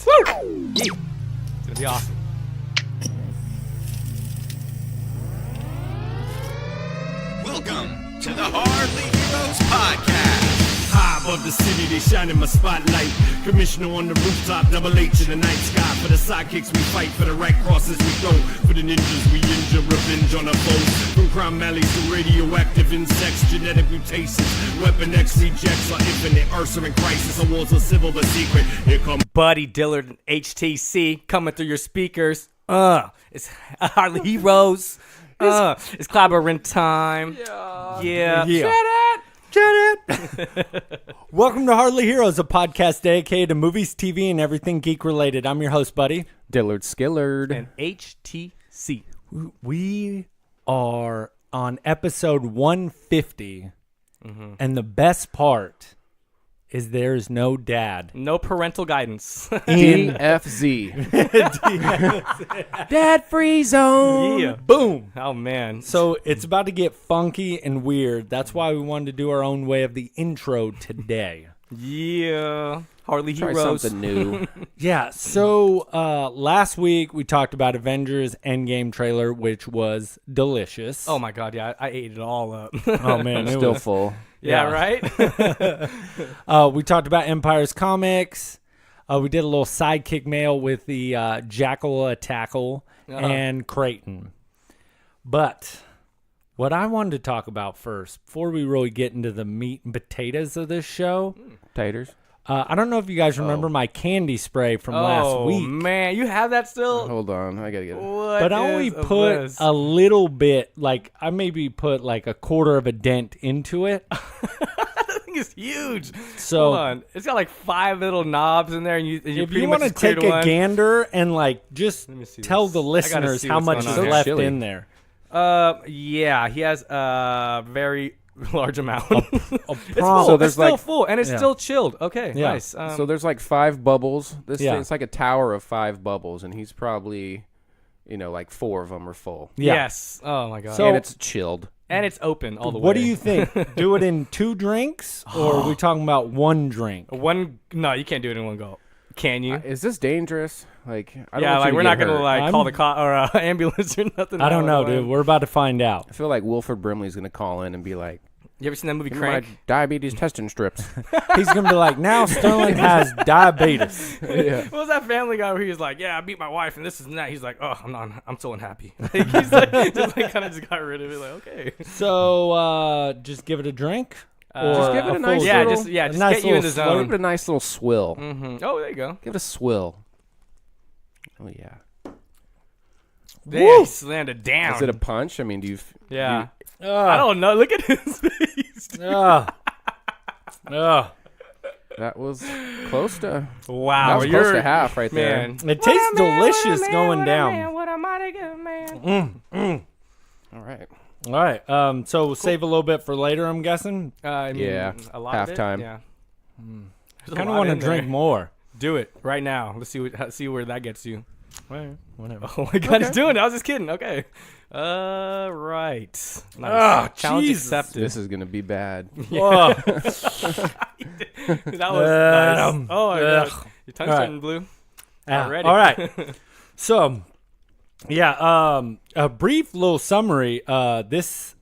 Woo! Yeah. It's gonna be awesome. Welcome to the Hardly Heroes Podcast. High above the city, they shine in my spotlight. Commissioner on the rooftop, double H in the night sky. For the sidekicks we fight, for the right crosses we go. For the ninjas we injure, revenge on our foes. From crime alleys to radioactive insects, genetic mutations. Weapon X rejects are infinite, Ursa in crisis. Our wars are civil but secret. Here come Buddy Dillard and HTC coming through your speakers. It's Hardly Heroes. It's clobbering time. Yeah. Shut it! Welcome to Hardly Heroes, a podcast dedicated to movies, TV, and everything geek-related. I'm your host, Buddy. Dillard Skillard. And HTC. We are on episode 150, and the best part is there's no dad. No parental guidance. DFZ. Dad-free zone. Yeah. Boom! Oh, man. So it's about to get funky and weird. That's why we wanted to do our own way of the intro today. Yeah. Hardly Try Heroes. something new. Yeah, so last week we talked about Avengers Endgame trailer, which was delicious. Oh, my God. Yeah, I ate it all up. Oh, man. I'm still full. Yeah, Yeah. right? We talked about Empire's Comics. We did a little sidekick mail with the Jackal Tackle and Creighton. But what I wanted to talk about first, before we really get into the meat and potatoes of this show, Taters. I don't know if you guys remember my candy spray from last week. Oh, man. You have that still? Hold on. I got to get it. What But I only is put this? a little bit, like I maybe put like a quarter of a dent into it. That thing is huge. So Hold on. It's got like 5 little knobs in there, and you if pretty you much want to just cleared take a one. gander and like just me see tell this. the I gotta listeners see how what's much going is on here. left Chili. in there. Yeah, he has a very large amount. It's It's full. So It's there's still like- full, and it's Yeah. still chilled. Okay, Yeah. nice. So there's like 5 bubbles. This Yeah. It's like a tower of 5 bubbles, and he's probably, like 4 of them are full. Yeah. Yes. Oh my god. So- And it's chilled. and it's open all the way. What do you think? Do it in 2 drinks, or are we talking about 1 drink? One? No, you can't do it in one go. Can you? Is this dangerous? Like, I don't Yeah, want like you to we're get not gonna hurt. like call I'm- the or ambulance or nothing. I don't know, Way. dude. We're about to find out. I feel like Wilford Brimley's going to call in and be like, You ever seen that movie "Give me my Crank? diabetes testing strips." He's gonna be like, now Sterling has diabetes. Yeah. What was that Family Guy where he was like, "Yeah, I beat my wife and this and that." He's like, "Oh, I'm so unhappy." Like, he's like, just like kind of just got rid of it. Like, okay. So just give it a drink. Just give it a nice Yeah, little- just just nice get you in the little zone. Give it a nice little swill. Oh, there you go. Give it a swill. Oh, yeah. Damn, he slammed it down. Is it a punch? I mean, do you... Yeah. I don't know. Look at his face. dude. That was close to... Wow. That was close to half right there. Man. It tastes delicious going down. What a mighty good man. All right. All right. So we'll save a little bit for later, I'm guessing. I mean, Yeah, a lot halftime. Of it. Yeah. There's a Kind of lot want to in drink there. more. Do it right now. Let's see where that gets you. Whatever. Oh my god, he's doing it. I was just kidding. Okay. Right. Nice. Challenge Jesus. accepted. This is going to be bad. Oh, That was nice. Oh my god. Your tongue's All right. turning blue. yeah. Already. All right. So, yeah, a brief little summary. This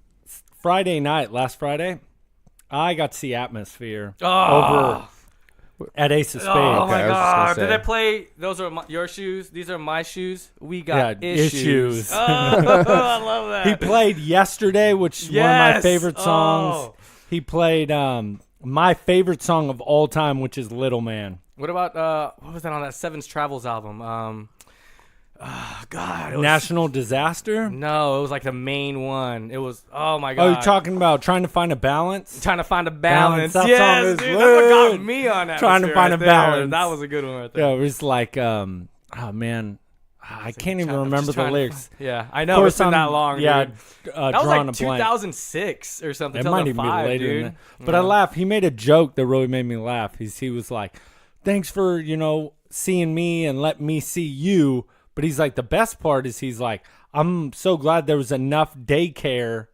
Friday night, last Friday, I got to see Atmosphere over at Ace of Spades. Oh Okay, my I was just gonna god. say. Did I play? Those are your shoes. These are my shoes. We got Yeah, issues. issues. Oh, I love that. He played Yesterday, which is one of my Yes. favorite songs. Oh. He played my favorite song of all time, which is Little Man. What about what was that on that Sevens Travels album? God. It was, National Disaster? No, it was like the main one. It was. Oh my Oh, god. you're talking about Trying to Find a Balance? Trying to find a balance. That yes, song is dude, that's what got lit. me on that. Trying to find a balance. That was a good one right there. Yeah, it was like, oh man, I can't even I'm remember just the trying to lyrics. Yeah, I Of know. course, It's been that I'm- long. Yeah, dude. That was drawing like a blank. 2006 or something. It might even be 2005, later dude. than that. But I laughed. He made a joke that really made me laugh. He was like, thanks for, seeing me and let me see you. But he's like, the best part is he's like, I'm so glad there was enough daycare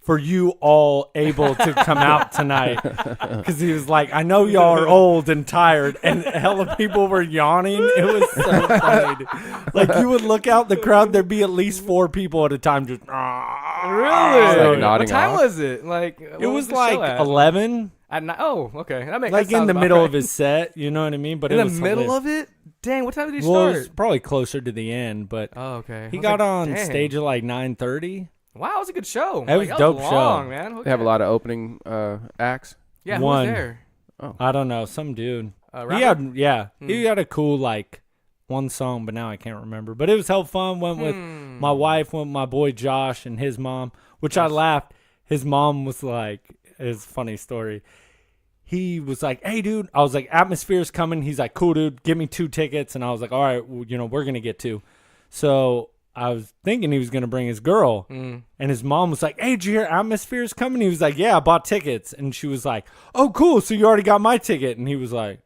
for you all able to come out tonight. Because he was like, I know y'all are old and tired. And hella people were yawning. It was so funny. Dude. Like, you would look out the crowd, there'd be at least 4 people at a time just, Really? Like nodding What time off? was it? Like, it was like 11. Oh, okay. That makes Like in the middle of his set, you know what I mean? But in it the was middle hilarious. of it? Dang, what time did he Well, it start? was probably closer to the end, but Oh, okay. he I was got like, on dang. stage at like 9:30. Wow, it was a good show. That was Like, dope long, show. man. They have a lot of opening acts. Yeah, who One. was there? I don't know, some dude. Rapper? He had a cool like one song, but now I can't remember. But it was hell fun. Went with my wife, went with my boy Josh and his mom, which I laughed. His mom was like, it's a funny story. He was like, hey, dude. I was like, Atmosphere's coming. He's like, cool, dude. Give me 2 tickets. And I was like, all right, well, we're going to get 2. So I was thinking he was going to bring his girl. And his mom was like, hey, did you hear Atmosphere's coming? He was like, yeah, I bought tickets. And she was like, oh, cool. So you already got my ticket. And he was like,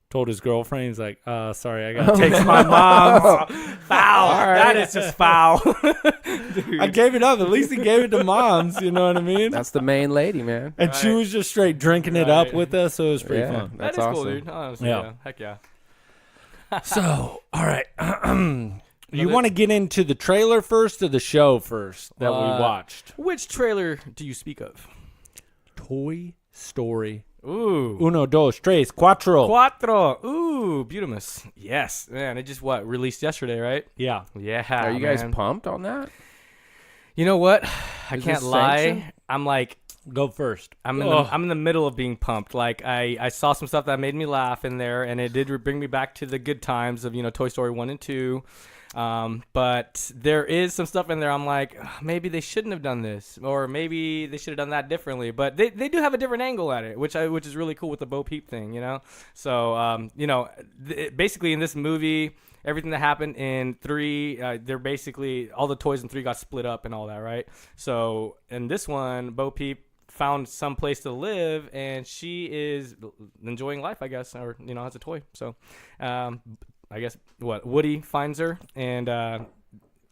told his girlfriend, he's like, sorry, I got to take my mom's. Foul. That is just foul. I gave it up. At least he gave it to mom's. You know what I mean? That's the main lady, man. And she was just straight drinking it up with us, so it was pretty Yeah. fun. That's that is awesome. cool, dude. Honestly, Yeah. yeah. Heck yeah. So, all right. You want to get into the trailer first or the show first that we watched? Which trailer do you speak of? Toy Story. Ooh. Uno, dos, tres, cuatro. Cuatro. Ooh, Beautimus. Yes. Man, it just, released yesterday, right? Yeah. Yeah. Are you guys man. pumped on that? You know what? I Is can't this lie. sanctioned? I'm like, Go first. I'm in the middle of being pumped. Like I saw some stuff that made me laugh in there, and it did bring me back to the good times of Toy Story 1 and 2. But there is some stuff in there. I'm like, maybe they shouldn't have done this, or maybe they should have done that differently. But they do have a different angle at it, which is really cool with the Bo Peep thing, So basically in this movie, everything that happened in 3, they're basically all the toys in 3 got split up and all that, right? So in this one, Bo Peep found some place to live, and she is enjoying life, I guess, or as a toy. So I guess Woody finds her and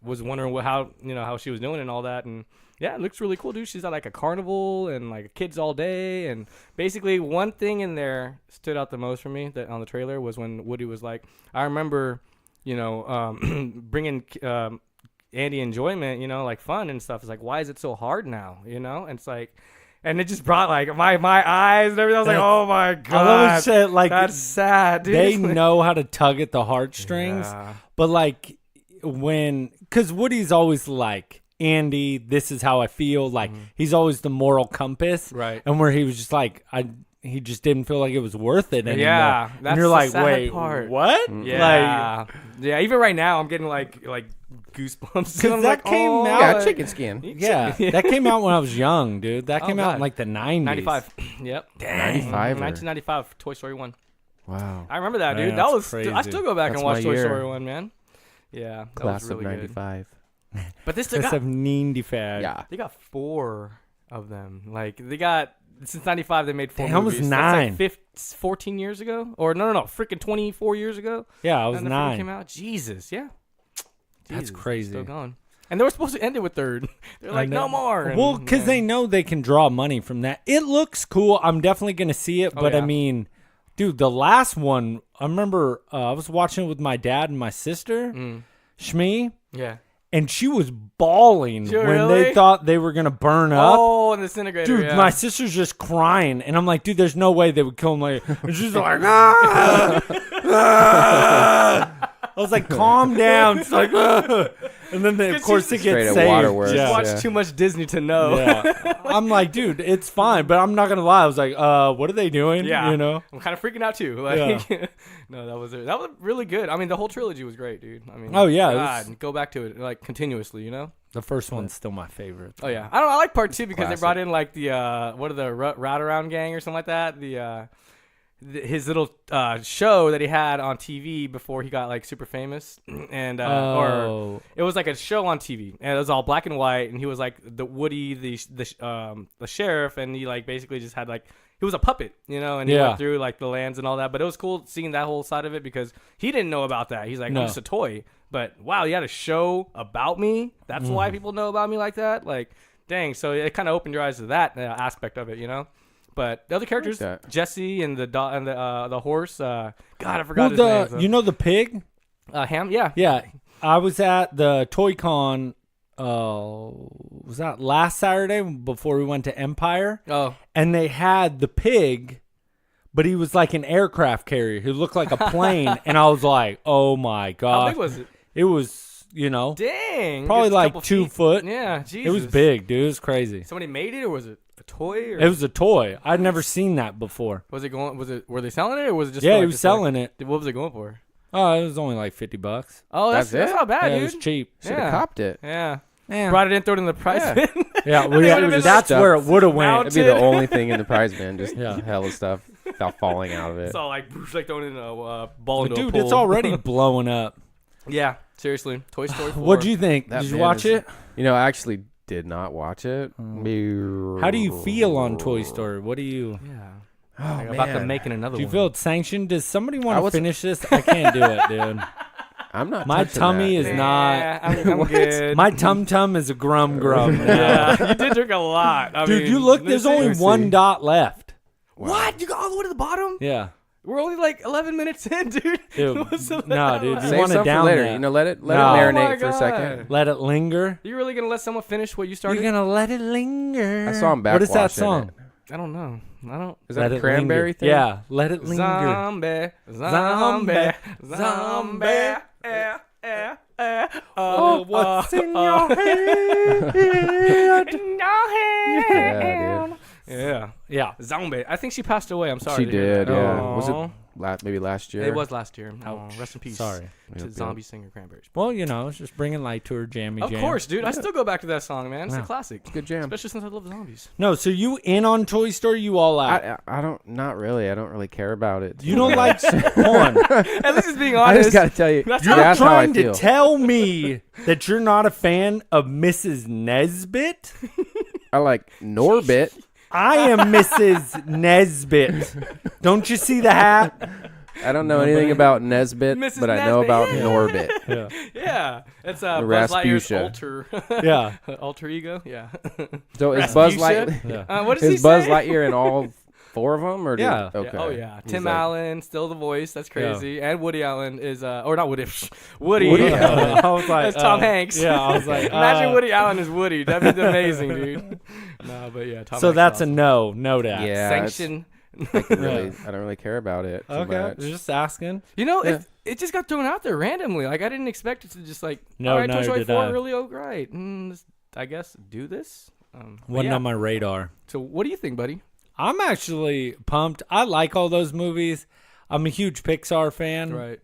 was wondering how she was doing and all that, and yeah, it looks really cool, dude. She's at like a carnival and like kids all day, and basically one thing in there stood out the most for me that on the trailer was when Woody was like, I remember bringing Andy enjoyment, like fun and stuff. It's like, why is it so hard now, and it's like, and it just brought like my eyes and everything. I was like, oh my god, I love shit, like, that's sad, dude. They know how to tug at the heartstrings, Yeah. but like because Woody's always like, Andy, this is how I feel. Like he's always the moral compass, Right. And where he was just like, he just didn't feel like it was worth it anymore. Yeah, and that's you're the like, sad wait, part. what? Yeah, yeah. Even right now, I'm getting like goosebumps. Because I'm that like, came oh, out. Yeah, chicken skin. Yeah, that came out when I was young, dude. That Oh, came out in God. like the 90s. 95. Yep. 95. 1995. Toy Story 1. Wow. I remember that, dude. Man, that that's was. crazy. I still go back That's and watch my Toy year. Story 1, man. Yeah, that Class was of really good. 95. But this they That's got, a 95. Yeah. they got 4 of them. Like they got since 95, they made 4 Damn, I was movies. 9. That's like 14 years ago, or no, freaking 24 years ago. Yeah, I was And the freaking 9. Came out. Jesus, yeah. That's Jesus, crazy. Still going. And they were supposed to end it with 3rd. They're like, no more. And, Well, because they know they can draw money from that. It looks cool. I'm definitely going to see it. But, yeah. I mean, dude, the last one, I remember I was watching it with my dad and my sister, Shmi, Yeah. and she was bawling Sure, when really? they thought they were going to burn up. Oh, and the disintegrator. Dude, yeah. my sister's just crying. And I'm like, dude, there's no way they would kill him. Like, and she's like, ah, ah. I was like, calm down. She's like, ah. And then, of course, it Straight gets at saved. Waterworks. Yeah. watched Yeah. too much Disney to know. Yeah. I'm like, dude, it's fine, but I'm not gonna lie. I was like, what are they doing? Yeah. You know? I'm kind of freaking out too. Like, no, that was really good. I mean, the whole trilogy was great, dude. I mean, Oh, yeah, it God, go back to it like continuously, The first one's still my favorite. Oh yeah, I like part 2 because Classic. they brought in like the what are the Route Around Gang or something like that. His little show that he had on TV before he got like super famous, and or it was like a show on TV, and it was all black and white, and he was like the Woody, the sheriff, and he like basically just had like he was a puppet, and he Yeah. went through like the lands and all that. But it was cool seeing that whole side of it because he didn't know about that. He's like, No. I'm just a toy, but wow, you had a show about me. That's why people know about me like that. Like, dang. So it kind of opened your eyes to that aspect of it, you know. But the other characters, that. Jesse and the horse. God, I forgot his Well, name. So. you know the pig? Ham, yeah. Yeah. I was at the Toy Con, was that last Saturday before we went to Empire? Oh, And they had the pig, but he was like an aircraft carrier. He looked like a plane. And I was like, oh my God. how big was it? It was, you know, Dang, probably it's a like couple 2 feet. foot. Yeah, Jesus. It was big, dude. It was crazy. Somebody made it, or was it a toy? Or It was a toy. I'd never seen that before. Was it going? Were they selling it, or was it just? Yeah, for, he like, was just, like- selling it. What was it going for? Oh, it was only like $50. Oh, that's That's it? not bad, Yeah, dude. it was cheap. Should have Yeah. copped it. Yeah. Yeah, Brought it in, throw it in the prize Yeah. bin. yeah, well, They yeah, would've been that's stuff. where it would have went. Mounted. It'd be the only thing in the prize bin. Just Yeah. hella stuff falling out of it. It's all like throwing in a ball into a Dude, pool. it's already blowing up. Yeah, seriously. Toy Story 4. What'd you think? That Did you bin watch is- it? You know, I actually did not watch it. How do you feel on Toy Story? What do you? Yeah. Oh, Like, about them man. making another Do you one. feel it's sanctioned? Does somebody want I to was- finish this? I can't do it, dude. I'm not. My touching tummy that. is Nah, I'm good. My tum tum is a grum grum. Yeah, you did drink a lot. I Dude, mean, you look. There's only seriously. one dot left. What? You got all the way to the bottom? Yeah, We're only like 11 minutes in, dude. dude. What's the No, dude. You Save want some to for down later. that. You know, let it No. marinate Oh my for a God. second. Let it linger. You really gonna let someone finish what you You're started? gonna let it linger. I saw him What is that backwashing song? it. I don't know. I don't. Is Let that a it cranberry linger. thing? Yeah, let it linger. Zombie, zombie, Oh, what's in your head? in your Yeah, hand. dude. Yeah, Yeah. zombie. I think she passed away. I'm sorry. She to hear did. that. Yeah. Aw. Was it maybe last year? It was last year. Oh, rest in peace. Sorry. To Yep, zombie singer Cranberries. Well, you know, it's just bringing light to her jammy Of jam. course, dude. I still go back to that song, man. It's a Yeah. classic. Good jam. Especially since I love zombies. No, so you in on Toy Story? You all out? I don't. Not really. I don't really care about it. You don't like? Hold on. At least it's being I honest. just gotta tell you. That's You're That's how I trying to feel. tell me that you're not a fan of Mrs. Nesbit? I like Norbit. I am Mrs. Nesbit. Don't you see the hat? I don't know anything about Nesbit, Mrs. but I know Nesbit, about yeah. Norbit. Yeah. Yeah, it's Buzz Lightyear's Rasputia. Yeah. alter ego. Yeah. So is Buzz Rasputia? Lightyear? Yeah. What does he Is Buzz say? Lightyear in all four of them? Or Yeah. Did, okay. Oh yeah, He's Tim like- Allen, still the voice. That's crazy. And Woody Allen is, or not Woody. Woody. Woody I was like, That's Tom Hanks. Yeah, I was like, Imagine Woody Allen is Woody. That'd be amazing, dude. No, but yeah, Tom So Hanks that's is no to that. Yeah. sanction. I don't really care about it too Okay, much. just asking. You know, Yeah. it just got thrown out there randomly. Like I didn't expect it to just like. No, all right, neither Toy Story did 4 I. really right. I guess do this. But Wasn't yeah. on my radar. So what do you think, buddy? I'm actually pumped. I like all those movies. I'm a huge Pixar fan. Right.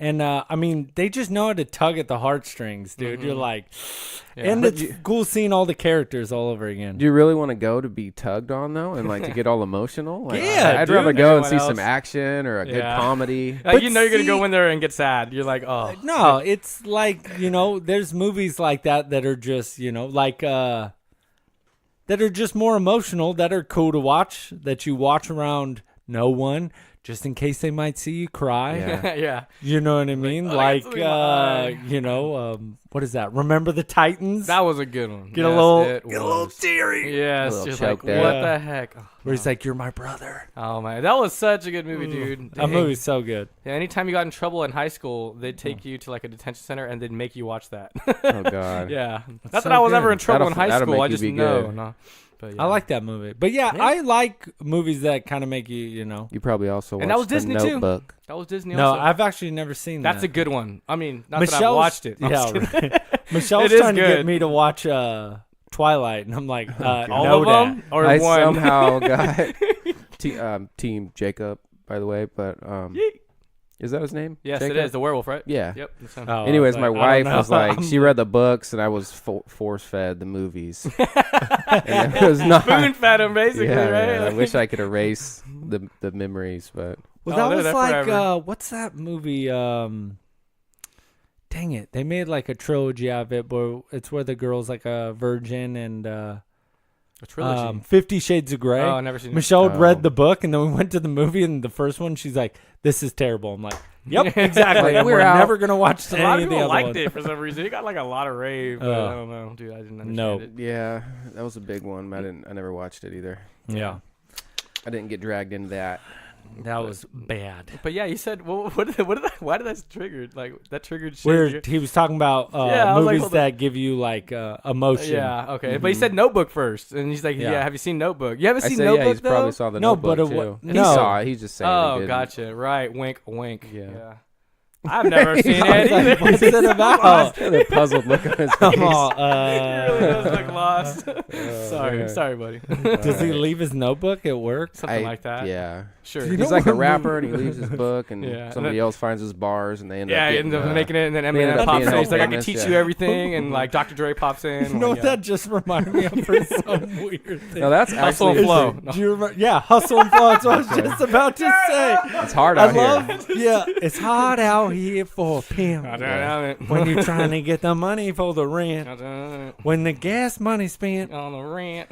And I mean, they just know how to tug at the heartstrings, dude. You're like, Yeah. and it's cool seeing all the characters all over again. Do you really want to go to be tugged on though, and like to get all emotional? Like, Yeah, I'd dude. rather go and see Everyone some else. action or a good Yeah. comedy. Like, But you know you're gonna see- go in there and get sad. You're like, oh. No, it's like, you know, there's movies like that are just, you know, like that are just more emotional, that are cool to watch, that you watch around no one, just in case they might see you cry. Yeah. yeah. You know what I mean? oh, I Like, got something in my eye. you know, what is that? Remember the Titans? That was a good one. Get a Yes, little- it get a little was. teary. Yes, A little just like choked up. what Yeah. the heck? Where he's like, "You're my brother." Oh man, that was such a good movie, dude. That Dang. movie's so good. Yeah, anytime you got in trouble in high school, they'd take you to like a detention center and they'd make you watch that. Oh God. yeah, not so that I was ever good. in trouble in That'll- high that'll school. make I you just be know. good. No. But yeah. I like that movie. But yeah, Yeah. I like movies that kind of make you, you know. You probably also watched And that was The Disney, too. Notebook. that was Disney. No, also. I've actually never seen That's a that. good one. I mean, not that I've Michelle's- watched it. I'm Yeah, just kidding. right. Michelle's It is trying to get good. me to watch Twilight, and I'm like, All no of that. them or I one. somehow got Team Jacob, by the way, but is that his name? Yes, Jacob? it is the werewolf, right? Yeah. Yep. that's him. Oh, Anyways, I my was like, I don't wife know. was like, she read the books, and I was force fed the movies. And it was not. Spoon fed him, basically, Yeah, right? man, I wish I could erase the memories, but Well, Oh, that they're was there like, forever. what's that movie? Dang it, they made like a trilogy out of it, but it's where the girl's like a virgin and A trilogy. 50 Shades of Grey. oh, I've never seen it. Michelle had Oh. read the book, and then we went to the movie, and the first one, she's like, "This is terrible." I'm like, Yep, exactly. And We're we're out. never gonna watch A lot any of of the people other liked ones. it for some reason. It got like a lot of rave. But I don't know, dude. I didn't understand No. it. Yeah, that was a big one. I never watched it either. Yeah, I didn't get dragged into that. that was bad. But yeah, you said, well, why did that triggered? Like that triggered shit. Where he was talking about Yeah, I was like, movies hold that give you like emotion. Yeah, okay. But he said Notebook first, and he's like, Yeah. yeah, have you seen Notebook? You haven't I seen said, Notebook yeah, he's though? probably saw the No, Notebook but too. He no. saw it. He's just saying. he Oh, didn't. gotcha. Right. Wink, wink. Yeah. I've never seen I was it like, either. What's it about? The puzzled look on his face. Come on, He really does look lost. sorry, man. sorry, buddy. does he leave his notebook at work? Something like that. Yeah. Sure. You He's know like a what rapper, and he leaves his book, and Yeah. somebody else finds his bars, and they end Yeah, up he getting, ends up making it, and then they end Eminem up pops being in. He's like, I can famous, teach yeah. you everything, and like Dr. Dre pops in. You know like, what that just reminded me of for some weird thing. No, that's Hustle actually and flow. Do you remember? Yeah, hustle and flow. That's what I was just about to say. It's hard I out here. love. Yeah, it's hard out here for a pimp when you're trying to get the money for the rent. When the gas money spent. on the rant.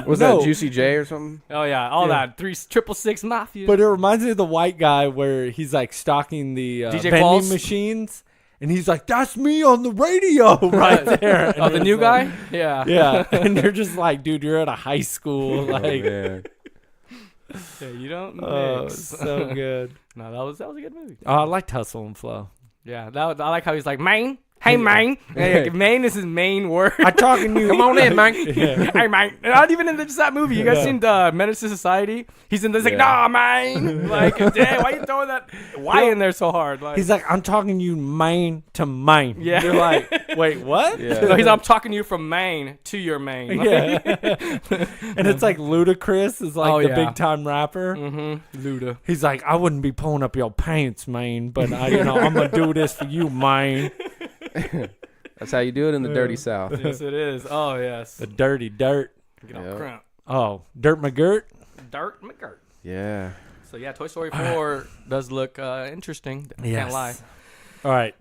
Was no, that Juicy J or something? Oh yeah, all Yeah. that 666 Mafia. But it reminds me of the white guy where he's like stalking the DJ vending Qualls? machines, and he's like, "That's me on the radio right there." oh, the And new it's like- guy? Yeah. Yeah, and you're just like, dude, you're at a high school, like, Yeah. Yeah, you don't oh, mix. so good. No, that was a good movie. Oh, I liked Hustle and Flow. Yeah, I like how he's like, Maine. Hey, Maine. Hey, Maine is his main word. I talking to you. Come on in, man. Yeah. Hey, Maine. Not even in just that movie. You guys seen Menace to Society? He's in this like, Yeah. nah, Maine. Like, damn, why you throwing that Y in there so hard? Like, He's like, I'm talking you Maine to Maine. Yeah. You're like, wait, what? Yeah. no, I'm talking to you from Maine to your Maine. Yeah. And it's like Ludacris is like Oh, the yeah. big time rapper. Mm-hmm. Luda. He's like, I wouldn't be pulling up your pants, man, but I'm gonna do this for you, man. That's how you do it in the dirty South. Yes, it is. Oh, yes. The dirty dirt. Get all Yep. crump. Oh, Dirt McGirt. Dirt McGirt. Yeah. So, yeah, Toy Story 4 does look interesting. Can't lie. All right,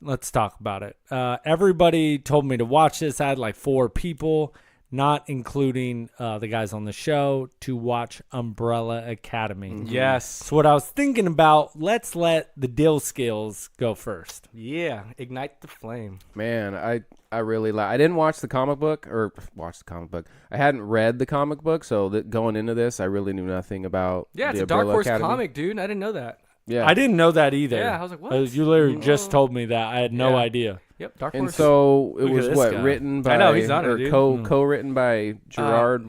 let's talk about it. Everybody told me to watch this. I had like 4 people, not including the guys on the show, to watch Umbrella Academy. Yes. So what I was thinking about, let's let the Dill Skills go first. Yeah. Ignite the flame. Man, I really like. I didn't watch the comic book I hadn't read the comic book, so going into this, I really knew nothing about. Yeah, it's the a Dark Umbrella Horse Academy. comic, dude. I didn't know that. Yeah, I didn't know that either. Yeah, I was like, what? You literally just told me that. I had no Yeah. idea. Yep, Dark and Horse. so it Look at was this what guy. written by I know, he's on it, or dude. co-written by Gerard.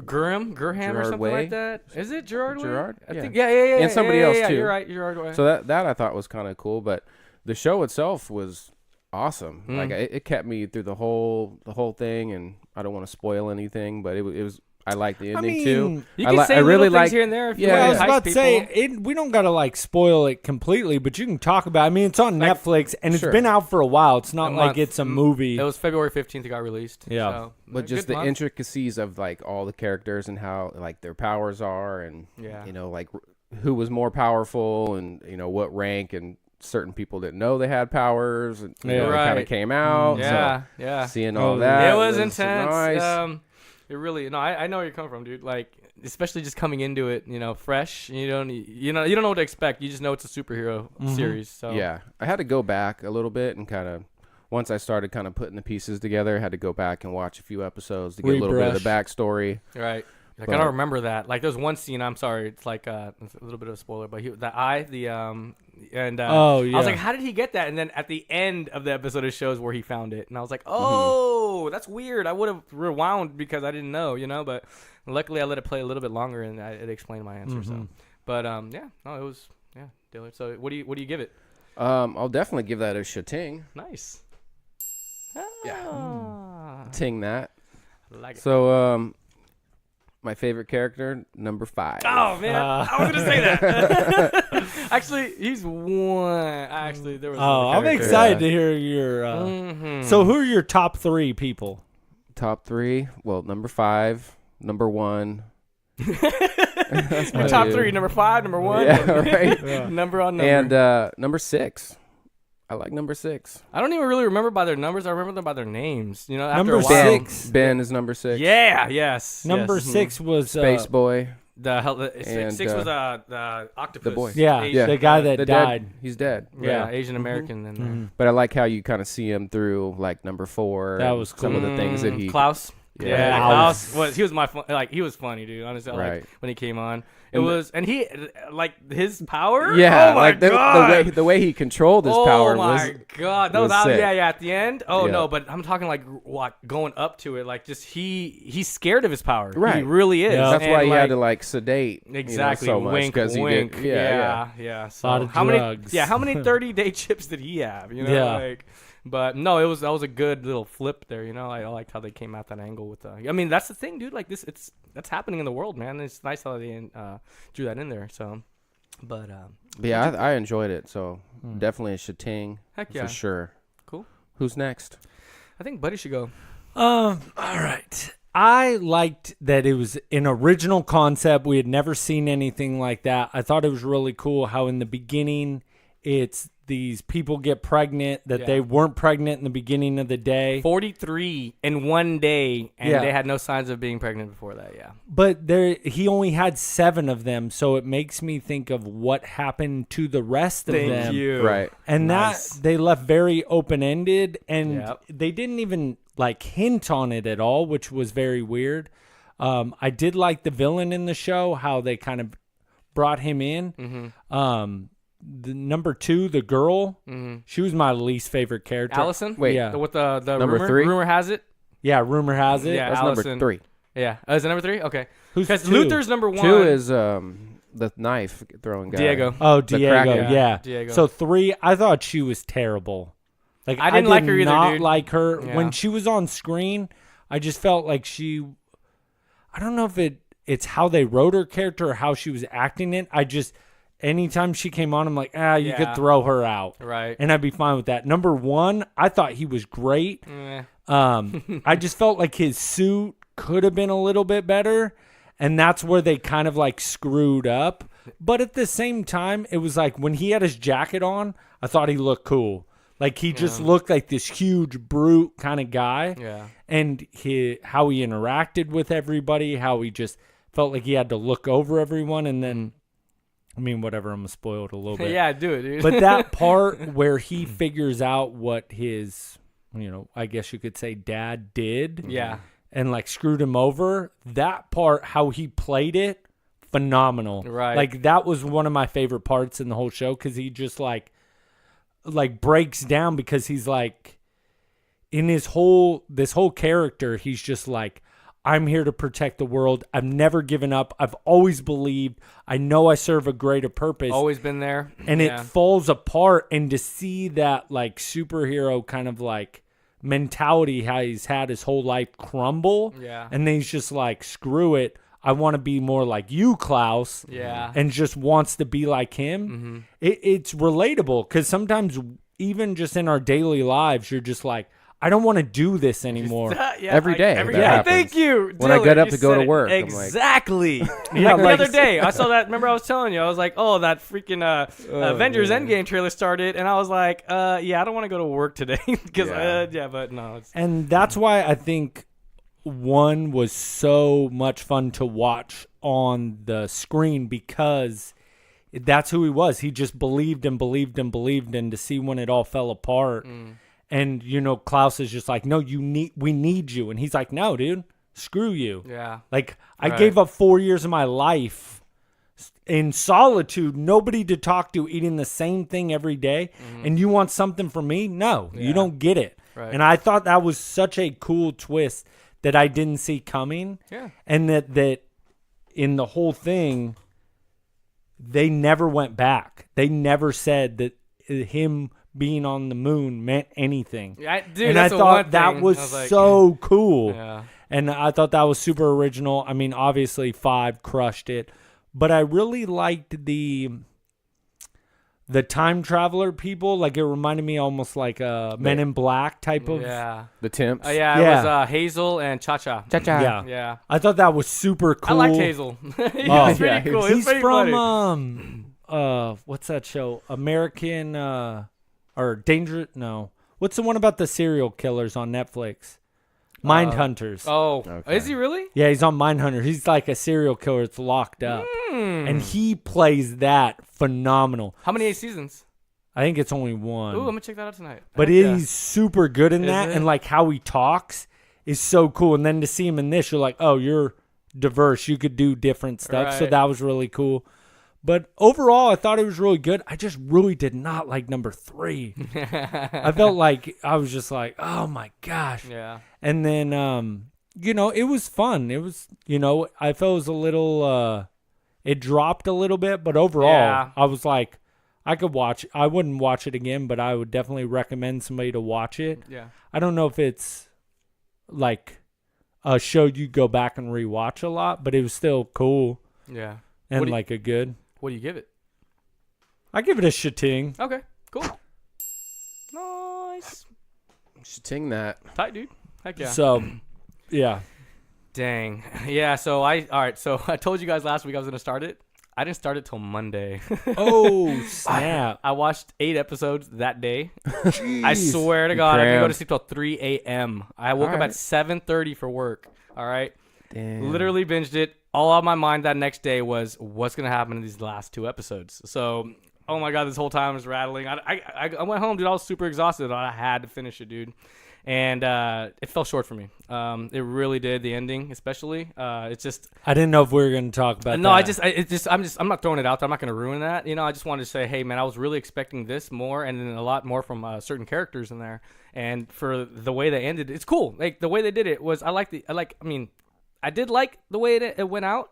Gurham or Gerard something Way? like that. Is it Gerard? Way? Gerard? I Yeah. think. Yeah. And somebody yeah, else, yeah, too. You're right. Gerard Way. So that I thought was kind of cool, but the show itself was awesome. Like it kept me through the whole thing, and I don't want to spoil anything, but it was. I liked the ending too. you can say I really little things like. here and there. If Yeah, you Well, I want was to about to say, people. we don't got to like spoil it completely, but you can talk about it. I mean, it's on Like, Netflix, and it's sure. been out for a while. It's not A like month. it's a movie. It was February 15th. It got released. Yeah. So, But just good the month. intricacies of like all the characters and how like their powers are, and Yeah. like who was more powerful, and what rank, and certain people didn't know they had powers, and Yeah. it kind Right. of came out. Yeah. So Yeah. seeing Oh, all that, It was intense. Nice. It really. No, I know where you're coming from, dude. Like, especially just coming into it, fresh. You don't know what to expect. You just know it's a superhero series. So Yeah, I had to go back a little bit and kind of. Once I started kind of putting the pieces together, I had to go back and watch a few episodes to get a little bit of the backstory. Right. Like, But- I don't remember that. Like, there's one scene. I'm sorry. It's like it's a little bit of a spoiler, but Oh, yeah. I was like, how did he get that? And then at the end of the episode, it shows where he found it, and I was like, oh, that's weird. I would have rewound because I didn't know, But luckily, I let it play a little bit longer, and it explained my answer. So, but it was Diller. So what do you give it? I'll definitely give that a shating. Nice. Yeah. Ah, Ting that. I like it. So, my favorite character, number 5. Oh man, I was gonna say that. Actually, he's one. Actually, there was. Oh, another I'm character. excited to hear your. Mhm. So, who are your top 3 people? Top 3. Well, number 5, number 1. That's my Top dude. 3, number 5, number 1. Yeah, right. Number on number. And number 6. I like number 6. I don't even really remember by their numbers. I remember them by their names. After Number a while. Ben. 6. Ben is number 6. Yeah. Yes. Number yes. 6 was Space Boy. And, 6 was the octopus. the boy. Yeah, Asian, the guy that the died. dead, he's dead. Yeah, Yeah. Asian American in there. But I like how you kind of see him through like number 4. That and was some of the things that he. Klaus. Yeah. Yeah, Klaus. Klaus was he was my he was funny, dude. Honestly, I Right. liked when he came on. It was and he like his power. Yeah, oh my like god, the way he controlled his power oh my was. god, that was was sick. yeah at the end. Oh Yeah. no, but I'm talking like what going up to it, like just he's scared of his power. He Right. really is. Yeah. That's And, why he like, had to like sedate exactly so much wink, because he wink. did. Yeah. So Lot of how drugs. many 30-day chips did he have? You know, Yeah. like. But no, that was a good little flip there. You know, I liked how they came at that angle with. I mean, that's the thing, dude. Like that's happening in the world, man. It's nice how they drew that in there. So, but Yeah, I enjoyed it. So definitely a Shating heck yeah, for sure. cool. Who's next? I think Buddy should go. All right. I liked that it was an original concept. We had never seen anything like that. I thought it was really cool how in the beginning it's these people get pregnant that Yeah. they weren't pregnant in the beginning of the day. 43 in one day, and Yeah. they had no signs of being pregnant before that. Yeah. But he only had 7 of them, so it makes me think of what happened to the rest of them. Thank you. Right. And Nice. that they left very open-ended, and Yep. they didn't even like hint on it at all, which was very weird. I did like the villain in the show, how they kind of brought him in. Mm-hmm. The number 2, the girl, she was my least favorite character. Allison. Wait. Yeah. With the Number rumor, 3? rumor has it. Yeah, rumor has it. Yeah. That's Allison. number 3. Yeah. Is it number 3? Okay. Who's Because 2? Luther's number 1. 2 is the knife throwing guy. Diego. Oh, The Diego. Kraken. Yeah. Diego. So 3, I thought she was terrible. Like I didn't like did her either, not dude. like her Yeah. when she was on screen. I just felt like I don't know if it's how they wrote her character or how she was acting it. Anytime she came on, I'm like, you Yeah. could throw her out. Right. And I'd be fine with that. Number 1, I thought he was great. Eh. I just felt like his suit could have been a little bit better. And that's where they kind of like screwed up. But at the same time, it was like when he had his jacket on, I thought he looked cool. Like he just looked like this huge brute kind of guy. Yeah. And how he interacted with everybody, how he just felt like he had to look over everyone. And then, I mean, whatever, I'm spoiled a little bit. Yeah, do it, dude. But that part where he figures out what his, I guess you could say dad did. Yeah. And like screwed him over. That part, how he played it, phenomenal. Right. Like that was one of my favorite parts in the whole show because he just like breaks down because he's like in this whole character, he's just like, I'm here to protect the world. I've never given up. I've always believed. I know I serve a greater purpose. Always been there. And Yeah. it falls apart. And to see that like superhero kind of like mentality how he's had his whole life crumble. Yeah. And then he's just like, screw it. I want to be more like you, Klaus. Yeah. And just wants to be like him. It's relatable because sometimes even just in our daily lives, you're just like, I don't want to do this anymore. Yeah, Every day Every that day. happens. Thank you. When I Dylan, get up you to go said to it. work, I'm like- Exactly. Yeah, Like the like- other day, I saw that. Remember, I was telling you, I was like, "Oh, that freaking Avengers Endgame trailer started," and I was like, "Yeah, I don't want to go to work today because, but no." And that's why I think 1 was so much fun to watch on the screen because that's who he was. He just believed and believed and believed, and to see when it all fell apart. And Klaus is just like, no, we need you, and he's like, no, dude, screw you. Yeah. Like I Right. gave up 4 years of my life in solitude, nobody to talk to, eating the same thing every day, and you want something from me? No, you don't get it. Right. And I thought that was such a cool twist that I didn't see coming. Yeah. And that in the whole thing, they never went back. They never said that him being on the moon meant anything. Yeah, dude, and that's I the one thought that thing. was, I was like, so cool. Yeah. And I thought that was super original. I mean, obviously 5 crushed it, but I really liked the time traveler people. Like it reminded me almost like a Men in Black type of. Yeah. The Temps. Yeah, it Yeah. was Hazel and Cha-Cha. Yeah. Yeah. I thought that was super cool. I liked Hazel. He was Oh, pretty yeah, cool. He was He's pretty from funny. what's that show? American or Dangerous? No. What's the one about the serial killers on Netflix? Mindhunters. Oh, Okay. is he really? Yeah, he's on Mindhunter. He's like a serial killer that's locked up. And he plays that phenomenal. How many seasons? I think it's only one. Ooh, I'm gonna check that out tonight. But Heck yeah. he's super good in Is that. it? And like how he talks is so cool. And then to see him in this, you're like, oh, you're diverse. You could do different stuff. So Right. that was really cool. But overall, I thought it was really good. I just really did not like number 3. I felt like I was just like, oh my gosh. Yeah. And then, it was fun. It was, I felt it was a little, it dropped a little bit. But overall, Yeah. I was like, I could watch. I wouldn't watch it again, but I would definitely recommend somebody to watch it. Yeah. I don't know if it's like a show you go back and rewatch a lot, but it was still cool Yeah. and What do you- like a good. What do you give it? I give it a shating. Okay. Cool. Nice. Should ting that. Tight, dude. Heck yeah. So, yeah. Dang. Yeah. So all right. So I told you guys last week I was gonna start it. I didn't start it till Monday. Oh snap! I watched 8 episodes that day. I swear to God, I didn't go to sleep till 3 a.m. I woke up at 7:30 for work. All right. Damn. Literally binged it. All on my mind that next day was what's gonna happen in these last 2 episodes. So, oh my God, this whole time I was rattling. I went home, dude. I was super exhausted. I had to finish it, dude. And it fell short for me. It really did. The ending, especially. It's just. I didn't know if we were going to talk about No, that. I'm not throwing it out there. I'm not going to ruin that. I just wanted to say, hey, man, I was really expecting this more, and then a lot more from certain characters in there. And for the way they ended, it's cool. Like the way they did it was, I did like the way it went out.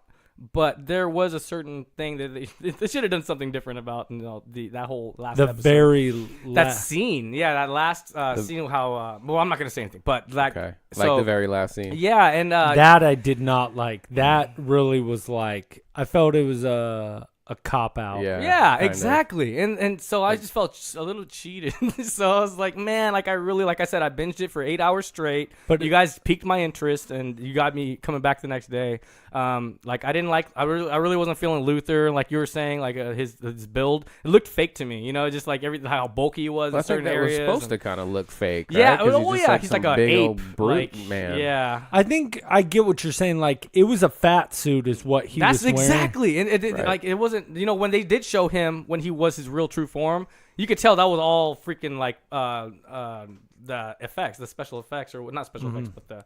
But there was a certain thing that they should have done something different about that whole last The episode. very That scene, yeah, that last scene. How well, I'm not gonna say anything, but like, Okay. so, The very last scene. yeah, and that I did not like. That really was like I felt it was a cop out. yeah, kinda. exactly, and so I just felt a little cheated. So I was like, man, like I said, I binged it for 8 hours straight. But you guys piqued my interest, and you got me coming back the next day. Like I really wasn't feeling Luther, like you were saying, like his build. It looked fake to me, just like how bulky he was Well, I in think certain that was areas. supposed to kind of look fake. Right? Yeah, 'Cause oh just yeah, he's like some a big ape, old brute like, man. Yeah. I think I get what you're saying. Like it was a fat suit, is what he That's was wearing. exactly, and Right. like it wasn't. When they did show him when he was his real true form, you could tell that was all freaking like the effects, the special effects, or not special effects, but the.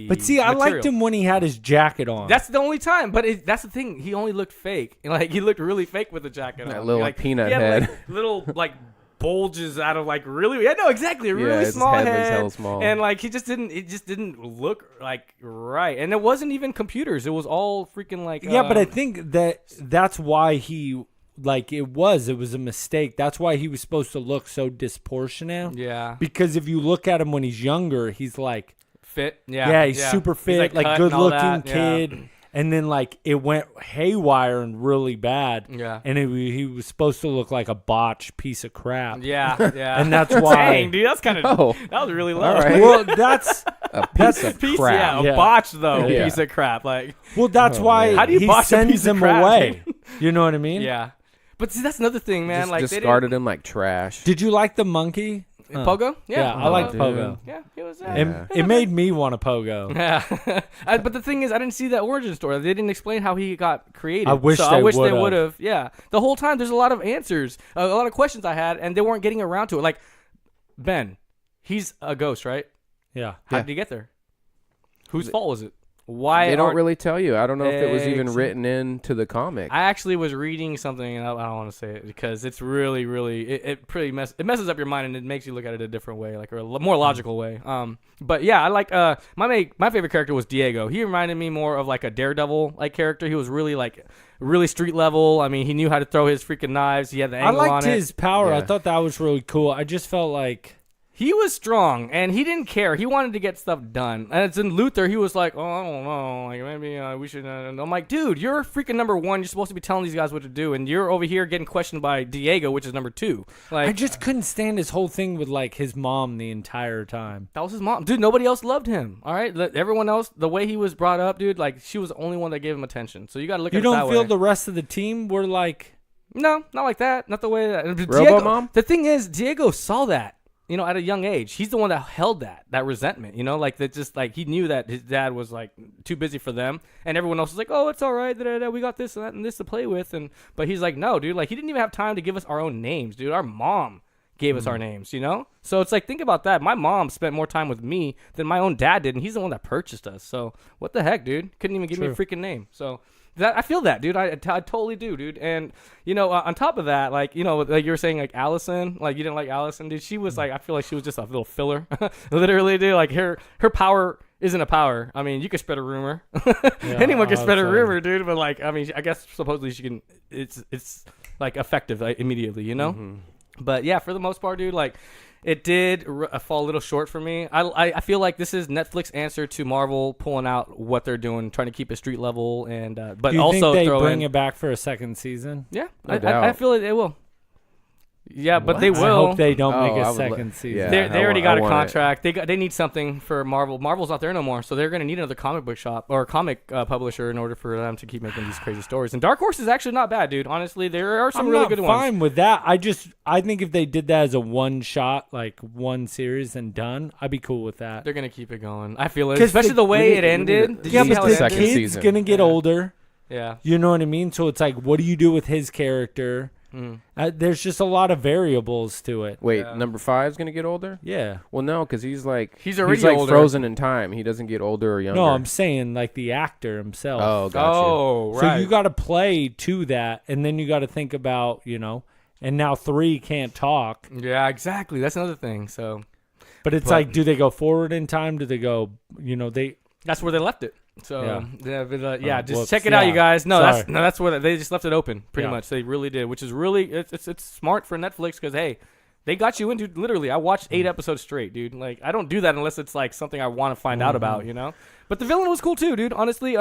But see, I liked material. him when he had his jacket on. That's the only time, but that's the thing. He only looked fake, like he looked really fake with the jacket That on. little like, peanut he had, head. like, little like bulges out of like really. Yeah, no, exactly, a really his small head looks head, hella small. and like he just didn't. It just didn't look like right, and it wasn't even computers. It was all freaking like. Yeah, but I think that's why he it was a mistake. That's why he was supposed to look so disproportionate. Yeah. Because if you look at him when he's younger, he's like Fit, yeah, he's super He's, fit, like cut good and all looking that, kid. yeah. And then like it went haywire and really bad. Yeah. And he was supposed to look like a botched piece of crap. Yeah, yeah. And that's why. Dang, dude, that's kind of Oh. that was really low. All right. Well, that's A piece of Piece, crap. yeah, a botch though, Yeah. piece of crap. Like, why How do you he botch a sends piece of him crap, away. dude? You know what I mean? yeah. But see, that's another thing, man. Just Like discarded him like trash. Did you like the monkey? Pogo. Yeah, I liked dude. Pogo. Yeah, it was. It made me want a pogo. Yeah, but the thing is, I didn't see that origin story. They didn't explain how he got created. I wish so they I wish they would've. would have. Yeah, the whole time there's a lot of answers, a lot of questions I had, and they weren't getting around to it. Like Ben, he's a ghost, right? Yeah. How did he get there? Whose fault was it? Why They don't aren't- really tell you. I don't know if it was even Ex- written into the comic. I actually was reading something, and I don't want to say it because it's really, really, it messes up your mind and it makes you look at it a different way, like or a more logical way. But yeah, I like my favorite character was Diego. He reminded me more of like a Daredevil like character. He was really street level. I mean, he knew how to throw his freaking knives. He had the I angle liked on his it. power. I Yeah. thought that was really cool. I just felt like He was strong, and he didn't care. He wanted to get stuff done. And it's in Luther, he was like, oh, I don't know. Like, maybe we should. And I'm like, dude, you're freaking number 1. You're supposed to be telling these guys what to do. And you're over here getting questioned by Diego, which is number 2. Like, I just couldn't stand his whole thing with like his mom the entire time. that was his mom. Dude, nobody else loved him. All right? Everyone else, the way he was brought up, dude, like, she was the only one that gave him attention. So you got to look You at it that don't feel way. the rest of the team were like No, not like that. Not the way that. Robo-Mom? The thing is, Diego saw that. at a young age, he's the one that held that resentment, like that, just like he knew that his dad was like too busy for them, and everyone else was like, oh, it's all right, we got this and that and this to play with, but he's like, no, dude, like he didn't even have time to give us our own names, dude. Our mom gave us our names, so it's like, think about that. My mom spent more time with me than my own dad did, and he's the one that purchased us. So what the heck, dude? Couldn't even give me a freaking name. So I feel that, dude. I totally do, dude. And on top of that, like like you were saying, like Allison, like you didn't like Allison, dude. She was like, I feel like she was just a little filler, literally, dude. Like her power isn't a power. I mean, you can spread a rumor. Anyone can spread a rumor, dude. But like, I mean, I guess supposedly she can. It's like effective, like, immediately, Mm-hmm. But yeah, for the most part, dude, like. It did fall a little short for me. I feel like this is Netflix's answer to Marvel pulling out what they're doing, trying to keep it street level, and but Do you also think they throw bring in. it back for a second season? Yeah, No doubt. I feel it will. Yeah, but they will. I hope they don't make I a would second season. yeah. They already got a want it. contract. They need something for Marvel. Marvel's not there no more, so they're going to need another comic book shop or comic publisher in order for them to keep making these crazy stories. And Dark Horse is actually not bad, dude. Honestly, there are some I'm really not good fine ones. with that. I think if they did that as a one shot, like one series and done, I'd be cool with that. They're going to keep it going. I feel it, 'Cause especially the way it ended. Did you Yeah, see but how the it second ended? kid's season. gonna get Yeah. older. Yeah. You know what I mean? So it's like, what do you do with his character? There's just a lot of variables to it. Wait, number 5 is gonna get older? Yeah. Well, no, because he's already like older. frozen in time. He doesn't get older or younger. No, I'm saying like the actor himself. Oh, gotcha. Oh, right. So you got to play to that, and then you got to think about, and now 3 can't talk. Yeah, exactly. That's another thing. So But it's like, do they go forward in time? Do they go, they... that's where they left it. So just whoops. check it out, Yeah. you guys. No, Sorry. that's where they just left it open, pretty Yeah. much. They really did, which is really it's smart for Netflix because hey, they got you into literally. I watched 8 episodes straight, dude. Like I don't do that unless it's like something I want to find out about, But the villain was cool too, dude. Honestly,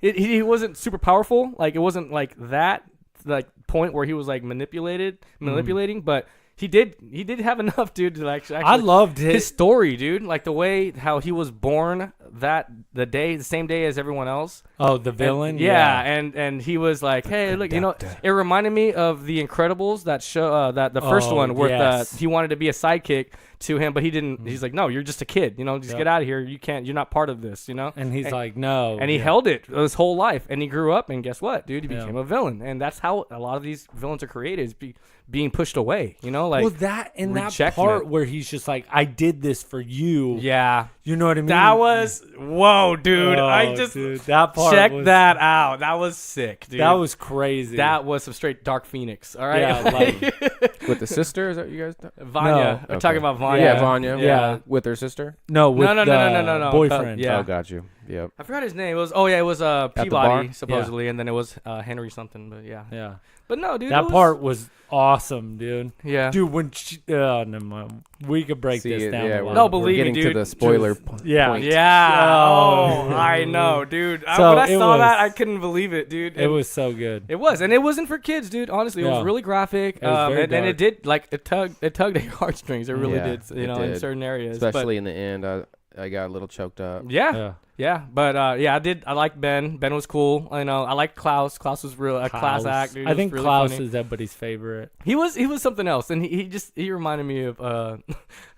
he wasn't super powerful. Like it wasn't like that like point where he was like manipulating, but. He did have enough, dude, to actually I loved his story, dude. Like the way how he was born the same day as everyone else. Oh, the villain? And he was like, hey, look, it reminded me of The Incredibles, that show, that the first one where yes. he wanted to be a sidekick to him, but he didn't. He's like, no, you're just a kid, just get out of here. You're not part of this, And he's like, no. And he held it his whole life, and he grew up, and guess what, dude? He became a villain, and that's how a lot of these villains are created, is being pushed away, like. Well, that rejecting part it. where he's just like, I did this for you. Yeah. You know what I mean? That was, whoa, dude. Oh, I just dude, that part check was, that out. That was sick, dude. That was crazy. That was some straight Dark Phoenix. All right. Yeah, like, With the sister? Is that what you guys? Vanya. No. I'm talking about Vanya. Yeah, Vanya. Yeah. With her sister. no, with No. the boyfriend. Yeah. Oh, got you. Yep. I forgot his name. It was Peabody bar? supposedly, and then it was Henry something. But yeah. Yeah. But no, dude. That part was awesome, dude. Yeah. Dude, when she, never mind. We could break See, this down. yeah, a we're- lot. No, we're believe me, getting to dude. the spoiler Yeah. point. Yeah. Oh. Oh, I know, dude. So When I it saw was- that, I couldn't believe it, dude. It was so good. It was, and it wasn't for kids, dude. Honestly, it was No. really graphic, It was very and it dark. did it tugged at your heartstrings. It really Yeah, did, it in did. certain areas. Especially in the end, I got a little choked up. but, yeah, but I liked Ben. Ben was cool. I liked Klaus. Klaus was real a class act. Dude. I It was think really Klaus funny. is everybody's favorite. He was something else, and he reminded me of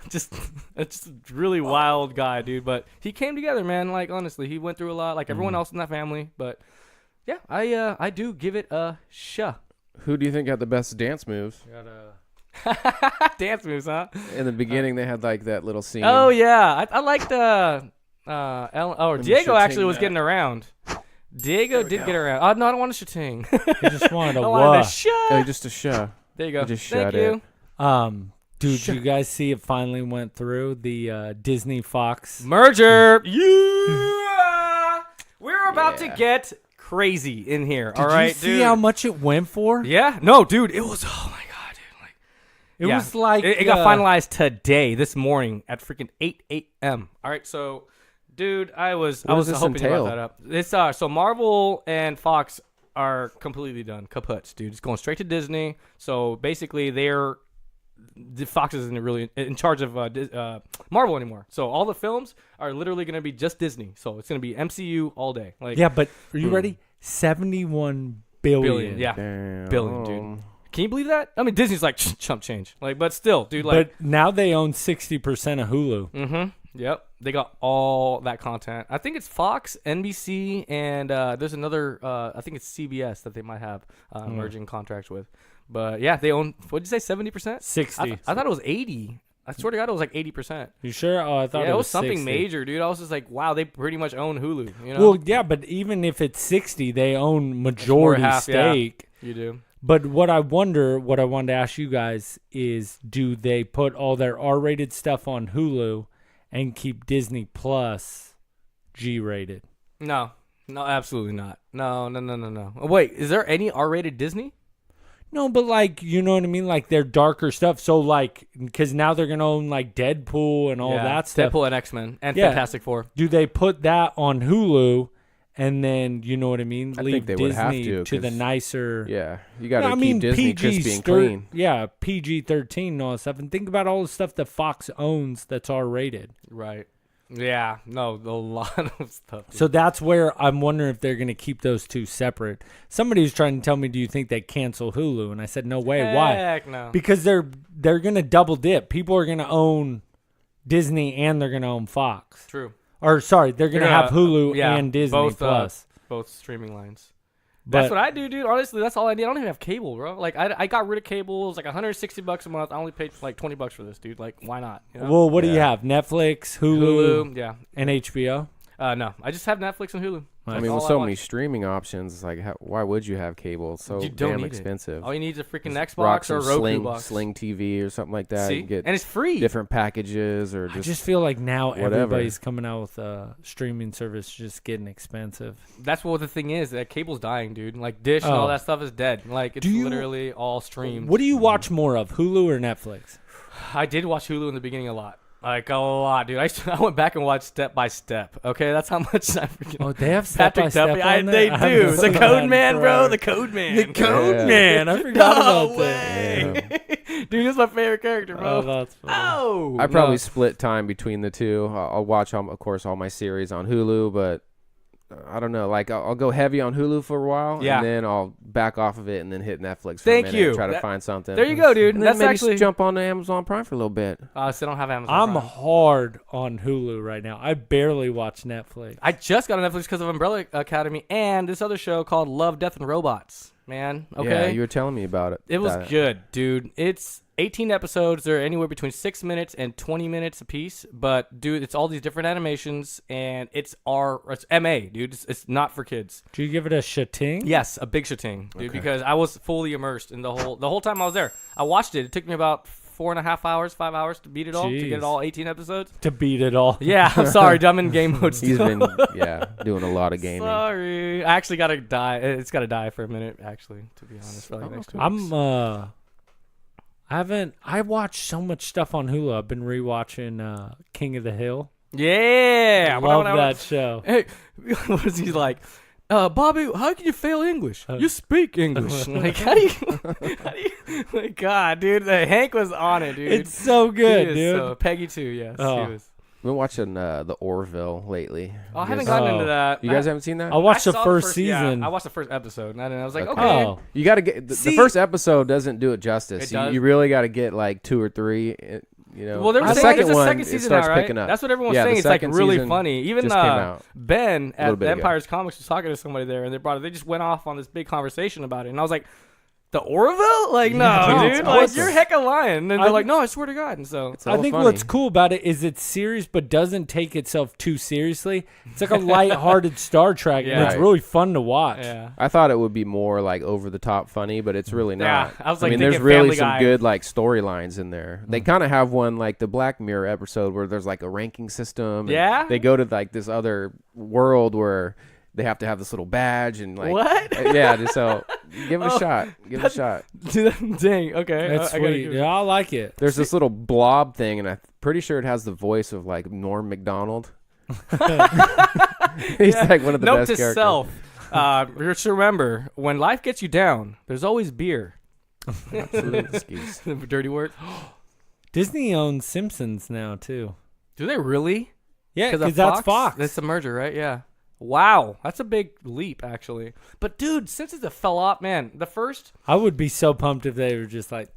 just a really wild guy, dude. But he came together, man. Like honestly, he went through a lot, like everyone else in that family. But yeah, I do give it a sha. Who do you think had the best dance moves? Dance moves, huh? In the beginning, they had like that little scene. Oh yeah, I liked Diego actually was that. getting around. Diego did get around. Oh no, I don't want a shating. He just wanted I to wanted a wuh. shut. Oh, just a show. There you go. just Thank shut you. it. Dude, you guys see it finally went through the Disney Fox? Merger. Yeah. We're about to Yeah. get crazy in here. Did all right, you see dude. how much it went for? Yeah. No, dude. It was. Oh my god, dude. Like It yeah. was like it got finalized today, this morning at freaking 8 a.m. All right, so, dude, I was does this hoping you entail? brought that up. It's so Marvel and Fox are completely done, kaputs, dude. It's going straight to Disney. So basically, the Fox isn't really in charge of Marvel anymore. So all the films are literally going to be just Disney. So it's going to be MCU all day. Like Yeah, but are you ready? 71 billion. billion, yeah, Damn. billion, dude. Can you believe that? I mean, Disney's like chump change. Like, but still, dude. Like, But now they own 60% of Hulu. Yep, they got all that content. I think it's Fox, NBC, and there's another. I think it's CBS that they might have merging contracts with. But yeah, they own. What did you say? 70%? 60. I thought it was 80. I swear to God, it was like 80%. You sure? Oh, I thought Yeah, it it was was something 60. major, dude. I was just like, wow, they pretty much own Hulu. You know? Well, yeah, but even if it's 60, they own majority half, yeah. stake. You do. But what I wanted to ask you guys is, do they put all their R-rated stuff on Hulu and keep Disney Plus G-rated? No, absolutely not. No. Wait, is there any R-rated Disney? No, but like, you know what I mean? Like their darker stuff. So like, because now they're going to own like Deadpool and all that stuff. Deadpool and X-Men and Yeah. Fantastic Four. Do they put that on Hulu and then, you know what I mean? I Leave think they would have Disney to, the 'cause- nicer. Yeah, you got to I keep mean, Disney crispy and clean. Yeah, PG-13 and all that stuff. And think about all the stuff that Fox owns that's R-rated. Right. Yeah. No, a lot of stuff. Dude. So that's where I'm wondering if they're going to keep those two separate. Somebody was trying to tell me, do you think they cancel Hulu? And I said, no way. Why? Heck no. Because they're going to double dip. People are going to own Disney and they're going to own Fox. True. Or sorry, they're going to have Hulu yeah, and Disney both, Plus. Both streaming lines. But That's what I do, dude. Honestly, that's all I need. I don't even have cable, bro. Like, I got rid of cable. It was like $160 a month. I only paid like $20 for this, dude. Like, why not? You know? well, what do you have? Netflix, Hulu, yeah. and HBO? No, I just have Netflix and Hulu. I That's mean, with all so watch. many streaming options, it's like, why would you have cable? It's so You don't damn need expensive. It. All you need is a freaking Just Xbox rock or a some Roku box. Sling TV or something like that. See? You can get And it's free. different packages or I just, just feel like now whatever. everybody's coming out with a streaming service just getting expensive. That's what the thing is. That cable's dying, dude. Like, Dish and Oh. all that stuff is dead. Like, it's Do you- literally all streamed. What do you watch more of, Hulu or Netflix? I did watch Hulu in the beginning a lot. Like, a lot, dude. I went back and watched Step by Step. Okay, that's how much I freaking... Oh, they have Step by Patrick Step Duffy. on there? They I haven't do. The seen Code that Man, bro. forever. The Code Man. The Code Yeah. Man. I forgot No about that. Dude, that's my favorite character, bro. Oh, that's funny. Oh, I probably no. split time between the two. I'll watch, of course, all my series on Hulu, but I don't know. Like, I'll go heavy on Hulu for a while, Yeah. and then I'll back off of it and then hit Netflix for Thank a minute you. and try to That- find something. There you go, dude. And then That's maybe actually... jump on to Amazon Prime for a little bit. So I don't have Amazon I'm Prime. hard on Hulu right now. I barely watch Netflix. I just got on Netflix because of Umbrella Academy and this other show called Love, Death, and Robots. Man, okay? Yeah, you were telling me about it. It was That- good, dude. It's 18 episodes. They're anywhere between 6 minutes and 20 minutes a piece. But, dude, it's all these different animations, and it's MA, dude. It's not for kids. Do you give it a shating? Yes, a big shating, dude, because I was fully immersed in the whole time I was there. I watched it. It took me about 4.5 hours, 5 hours to beat it all, to get Jeez. it all 18 episodes. To beat it all. Yeah, I'm sorry. I'm in game mode still. He's been, doing a lot of gaming. Sorry. I actually got to die. It's got to die for a minute, actually, to be honest, for like the next 2 weeks. I watched so much stuff on Hulu. I've been rewatching King of the Hill. Yeah. Love that show. Hey, what is he like? Bobby, how can you fail English? You speak English. Like, how do you? My God, dude, Hank was on it, dude. It's so good, He is dude. So, Peggy too, yes. Oh. He was. I've been watching the Orville lately. Oh, I You haven't guys- gotten into that. You guys haven't seen that? I watched the saw first yeah, season. I watched the first episode, and I was like, Okay. okay. Oh, You got to get the See- first episode doesn't do it justice. It does? You really got to get like 2 or 3. You know, Well, they were the saying second it's the one second it season starts now, right? picking up. That's what everyone's Yeah, the saying. It's like second really season funny. Even just came out Ben a little at bit ago. Empire's Comics was talking to somebody there, and they brought it. They just went off on this big conversation about it, and I was like, "The Orville? Like, no, dude, dude. it's Like, awesome. you're hecka lying." And they're I- like, "No, I swear to God." And so, It's I all think funny. what's cool about it is it's serious, but doesn't take itself too seriously. It's like a light-hearted Star Trek, and Yeah. it's Right. really fun to watch. yeah. I thought it would be more like over the top funny, but it's really Yeah, not. I was, like, mean, there's thinking really Family some Guy. good like storylines in there. They kind of have one like the Black Mirror episode where there's like a ranking system. and Yeah? They go to like this other world where they have to have this little badge and like What? yeah. So give it a Oh, shot. Give it a shot. Dang. Okay. It's I gotta sweet. give it- Yeah, I like it. There's this little blob thing, and I'm pretty sure it has the voice of like Norm Macdonald. He's like one of the Note best to characters. self: just remember, when life gets you down, there's always beer. Absolute excuse. Dirty word. Disney owns Simpsons now too. Do they really? Yeah, of because that's Fox. That's a merger, right? Yeah. Wow, that's a big leap, actually. But dude, Simpsons have fell off, man. I would be so pumped if they were just like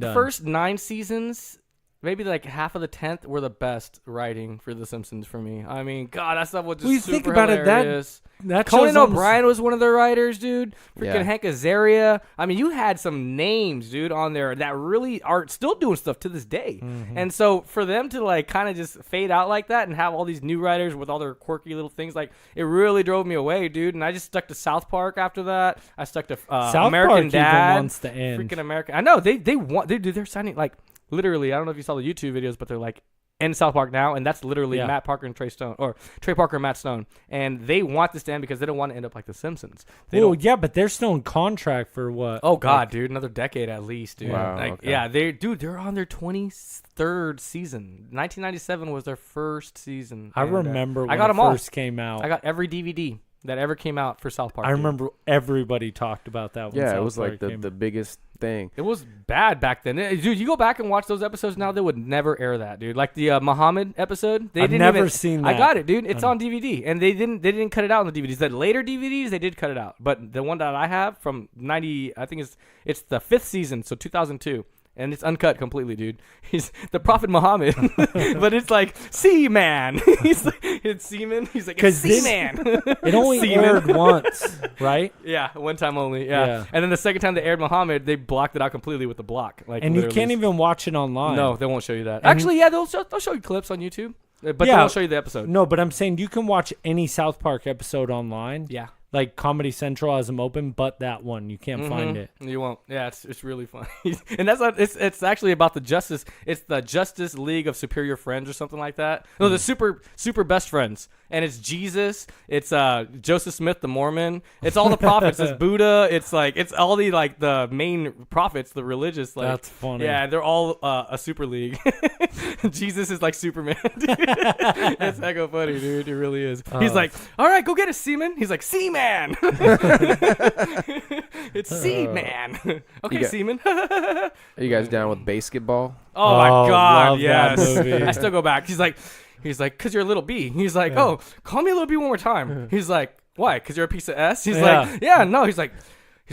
The done. first 9 seasons, maybe like half of the 10th, were the best writing for The Simpsons for me. I mean, God, that stuff was just Well, you super think about it, hilarious. that Conan show's almost- O'Brien was one of their writers, dude. Freaking Yeah. Hank Azaria. I mean, you had some names, dude, on there that really are still doing stuff to this day. Mm-hmm. And so for them to like kind of just fade out like that and have all these new writers with all their quirky little things, like it really drove me away, dude. And I just stuck to South Park after that. I stuck to South American Park even Dad. wants to end. Freaking American. I know they want. They're signing like literally. I don't know if you saw the YouTube videos, but they're like in South Park now, and that's literally Yeah. Matt Parker and Trey Stone, or Trey Parker and Matt Stone, and they want this to end because they don't want to end up like The Simpsons. They Well, don't. yeah, but they're still in contract for what? Oh God, dude, another decade at least, dude. Wow, Like, okay. yeah, they're on their 23rd season. 1997 was their first season. I and, remember I when got it them all. first came out. I got every DVD that ever came out for South Park. I dude. remember everybody talked about that. When Yeah, South it was like Park came the biggest thing. It was bad back then. Dude, you go back and watch those episodes now, they would never air that, dude. Like the Muhammad episode. They I've didn't never even, seen I that. got it, dude. It's on DVD. And they didn't cut it out on the DVDs. The later DVDs, they did cut it out. But the one that I have from 90, I think it's the 5th season, so 2002. And it's uncut completely, dude. He's the Prophet Muhammad, but it's like Seaman. He's like, it's Seaman. He's like, it's 'Cause this- Seaman. It only Seaman. aired once, right? Yeah, one time only. Yeah. Yeah. And then the second time they aired Muhammad, they blocked it out completely with the block. Like, And you literally. can't even watch it online. No, they won't show you that. Actually, yeah, they'll show you clips on YouTube, but they Yeah. won't show you the episode. No, but I'm saying you can watch any South Park episode online. Yeah. Like Comedy Central has them open, but that one you can't find it. You won't. Yeah, it's really funny. And that's not. It's actually about the Justice. It's the Justice League of Superior Friends or something like that. No, the super best friends. And it's Jesus. It's Joseph Smith the Mormon. It's all the prophets. It's Buddha. It's all the like the main prophets, the religious. Like, That's funny. Yeah, they're all a super league. Jesus is like Superman. Dude. It's echo funny, dude. It really is. He's like, all right, go get a seaman. He's like, Seaman. It's Seaman. Okay, got- Seaman. Are you guys down with basketball? Oh my Oh, God, love that yes. movie. I still go back. He's like, cause you're a little B. He's like, oh, call me a little B one more time. He's like, why? Cause you're a piece of S. He's Yeah. like, yeah, no. He's like,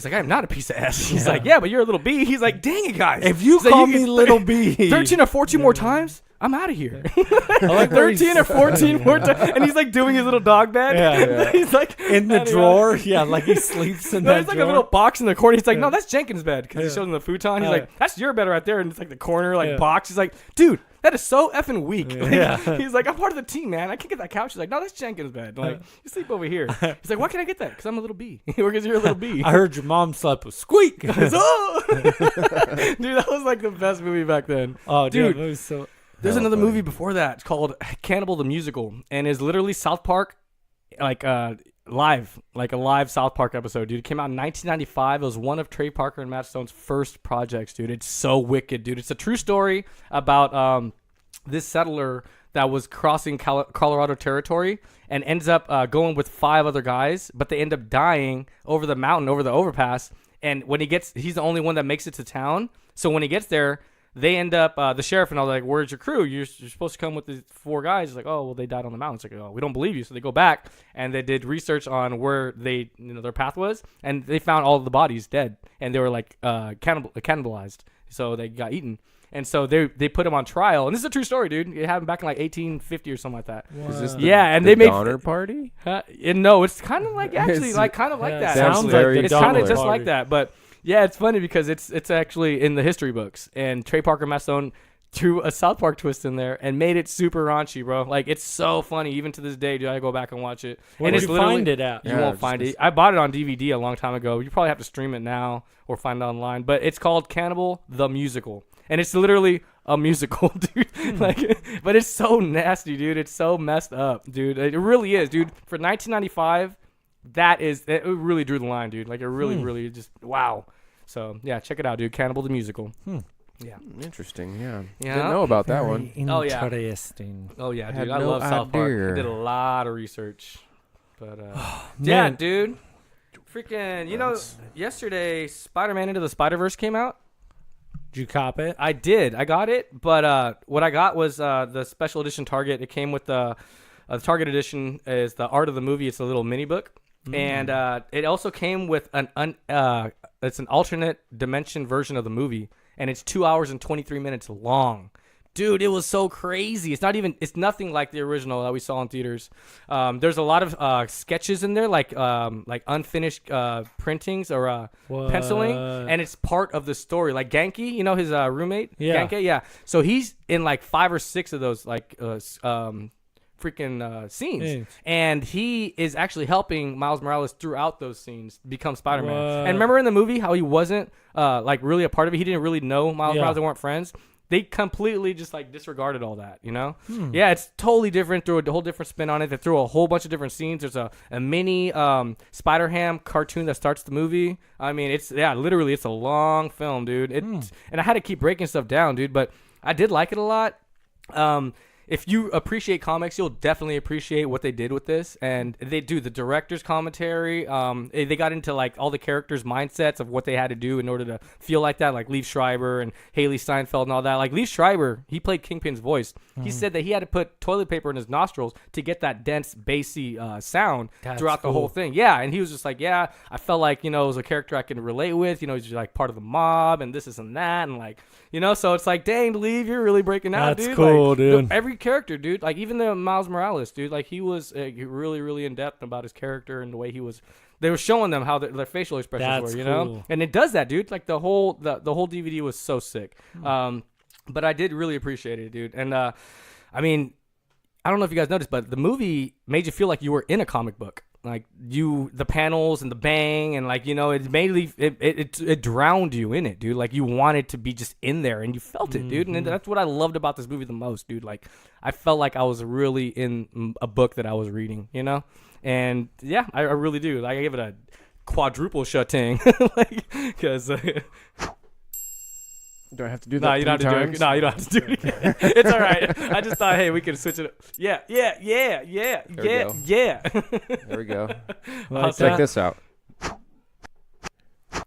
I'm not a piece of S. He's like, yeah, but you're a little B. He's like, dang it, guys. If you He's like, call you me get Little B, 13 or 14 more times, I'm out of here. I like where 13 or 14 more times, and he's like doing his little dog bed. Yeah. He's like in the anyway. drawer. Yeah, like he sleeps in No, that it's like drawer. a little box in the corner. He's like, no, that's Jenkins' bed because he Yeah. showed him the futon. He's Oh, like, that's your bed right there, and it's like the corner like Yeah. box. He's like, dude, that is so effing weak. Yeah. He's like, I'm part of the team, man. I can't get that couch. He's like, no, that's Jenkins' bed. Like, you sleep over here. He's like, why can't I get that? Because I'm a little B. Or because you're a little B. I heard your mom slept with Squeak. He's, oh! Dude, that was like the best movie back then. Oh, Dude, dude, it was so. There's Hell another funny. movie before that. It's called Cannibal the Musical, and is literally South Park, like live, like a live South Park episode, dude. It came out in 1995. It was one of Trey Parker and Matt Stone's first projects, dude. It's so wicked, dude. It's a true story about this settler that was crossing Colorado territory and ends up going with 5 other guys, but they end up dying over the mountain, over the overpass. And when he's the only one that makes it to town. So when he gets there, they end up, the sheriff and all, like, where's your crew? You're supposed to come with the 4 guys. It's like, oh, well, they died on the mountain. It's like, oh, we don't believe you. So they go back, and they did research on where their path was, and they found all of the bodies dead, and they were, like, cannibalized. So they got eaten. And so they put him on trial. And this is a true story, dude. It happened back in, like, 1850 or something like that. Is this the, Yeah, and the they made... Donner Party? And no, it's kind of like, actually, It's- like, kind of like yeah, that. sounds actually. like the It's kind Donner of just Party. like that, but... Yeah, it's funny because it's actually in the history books, and Trey Parker and Matt Stone threw a South Park twist in there and made it super raunchy, bro. Like, it's so funny even to this day. Dude, I go back and watch it. Where and did it's you literally- find it at? You Yeah, won't just find this- it. I bought it on DVD a long time ago. You probably have to stream it now or find it online. But it's called Cannibal the Musical, and it's literally a musical, dude. Like, but it's so nasty, dude. It's so messed up, dude. It really is, dude. For 1995, it really drew the line, dude. Like, it really just wow. So, yeah, check it out, dude. Cannibal the Musical. Yeah. Interesting, yeah. Yeah. Didn't know about that one. Oh, yeah. Interesting. Oh, yeah, Had dude. I no love South Park. idea. I did a lot of research. But, yeah, Man. dude. Freaking, yesterday, Spider-Man Into the Spider-Verse came out. Did you cop it? I did. I got it. But what I got was the special edition Target. It came with the The Target edition is the art of the movie. It's a little mini book. And it also came with it's an alternate dimension version of the movie, and it's 2 hours and 23 minutes long. Dude, it was so crazy. It's nothing like the original that we saw in theaters. There's a lot of sketches in there, like unfinished printings or penciling, and it's part of the story. Like Genki, you know, his roommate? Yeah. Genki, yeah. So he's in like 5 or 6 of those freaking scenes, and he is actually helping Miles Morales throughout those scenes become Spider-Man. And remember in the movie how he wasn't like really a part of it? He didn't really know Miles Morales. They weren't friends. They completely just like disregarded all that, you know? Yeah, it's totally different. Threw a whole different spin on it. They threw a whole bunch of different scenes. There's a mini Spider-Ham cartoon that starts the movie. I mean, literally, it's a long film, dude. And I had to keep breaking stuff down, dude, but I did like it a lot. If you appreciate comics, you'll definitely appreciate what they did with this. And they do the director's commentary. They got into like all the characters' mindsets of what they had to do in order to feel like that, like Liev Schreiber and Haley Steinfeld and all that. Like Liev Schreiber, he played Kingpin's voice. He said that he had to put toilet paper in his nostrils to get that dense, bassy sound throughout the whole thing. Yeah, and he was just like, yeah, I felt like, you know, it was a character I could relate with. You know, he's like part of the mob and this and that. And like, you know, so it's like, dang, Liev, you're really breaking out, dude. That's cool, like, dude. Every character, dude, like even the Miles Morales, dude, like he was really, really in depth about his character and the way he was. They were showing them how their facial expressions were, you know, and it does that, dude. Like the whole DVD was so sick. But I did really appreciate it, dude. And I mean, I don't know if you guys noticed, but the movie made you feel like you were in a comic book. Like the panels and the bang and like, you know, it drowned you in it, dude. Like you wanted to be just in there and you felt it, dude. And that's what I loved about this movie the most, dude. Like I felt like I was really in a book that I was reading, you know? And yeah, I really do. Like I gave it a quadruple shutting, like because. Do I have to do that? No, you don't have to do it. No, you don't have to do it again. It's all right. I just thought, hey, we could switch it up. Yeah. There we go. Check this out.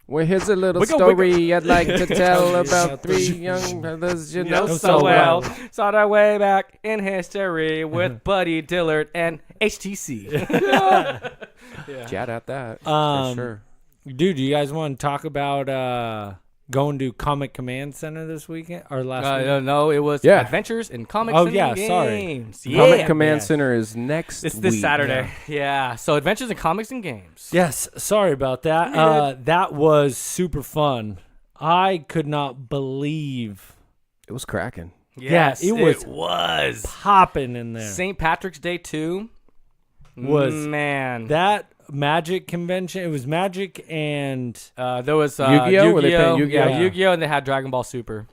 Well, here's a little story I'd like to tell about 3 young brothers you know so well. Saw their way back in history with Buddy Dillard and HTC. Chat at that. For sure. Dude, do you guys want to talk about going to Comic Command Center this weekend or last weekend? No, it was Adventures in Comics and Games. Sorry. Comic Command Center is next It's this week. Saturday. Yeah. So Adventures in Comics and Games. Yes, sorry about that. That was super fun. I could not believe It was cracking. Yes, it was popping in there. St. Patrick's Day 2 was man that Magic convention. It was Magic and there was Yu-Gi-Oh? Were they playing Yu-Gi-Oh? Yeah, Yu-Gi-Oh, and they had Dragon Ball Super.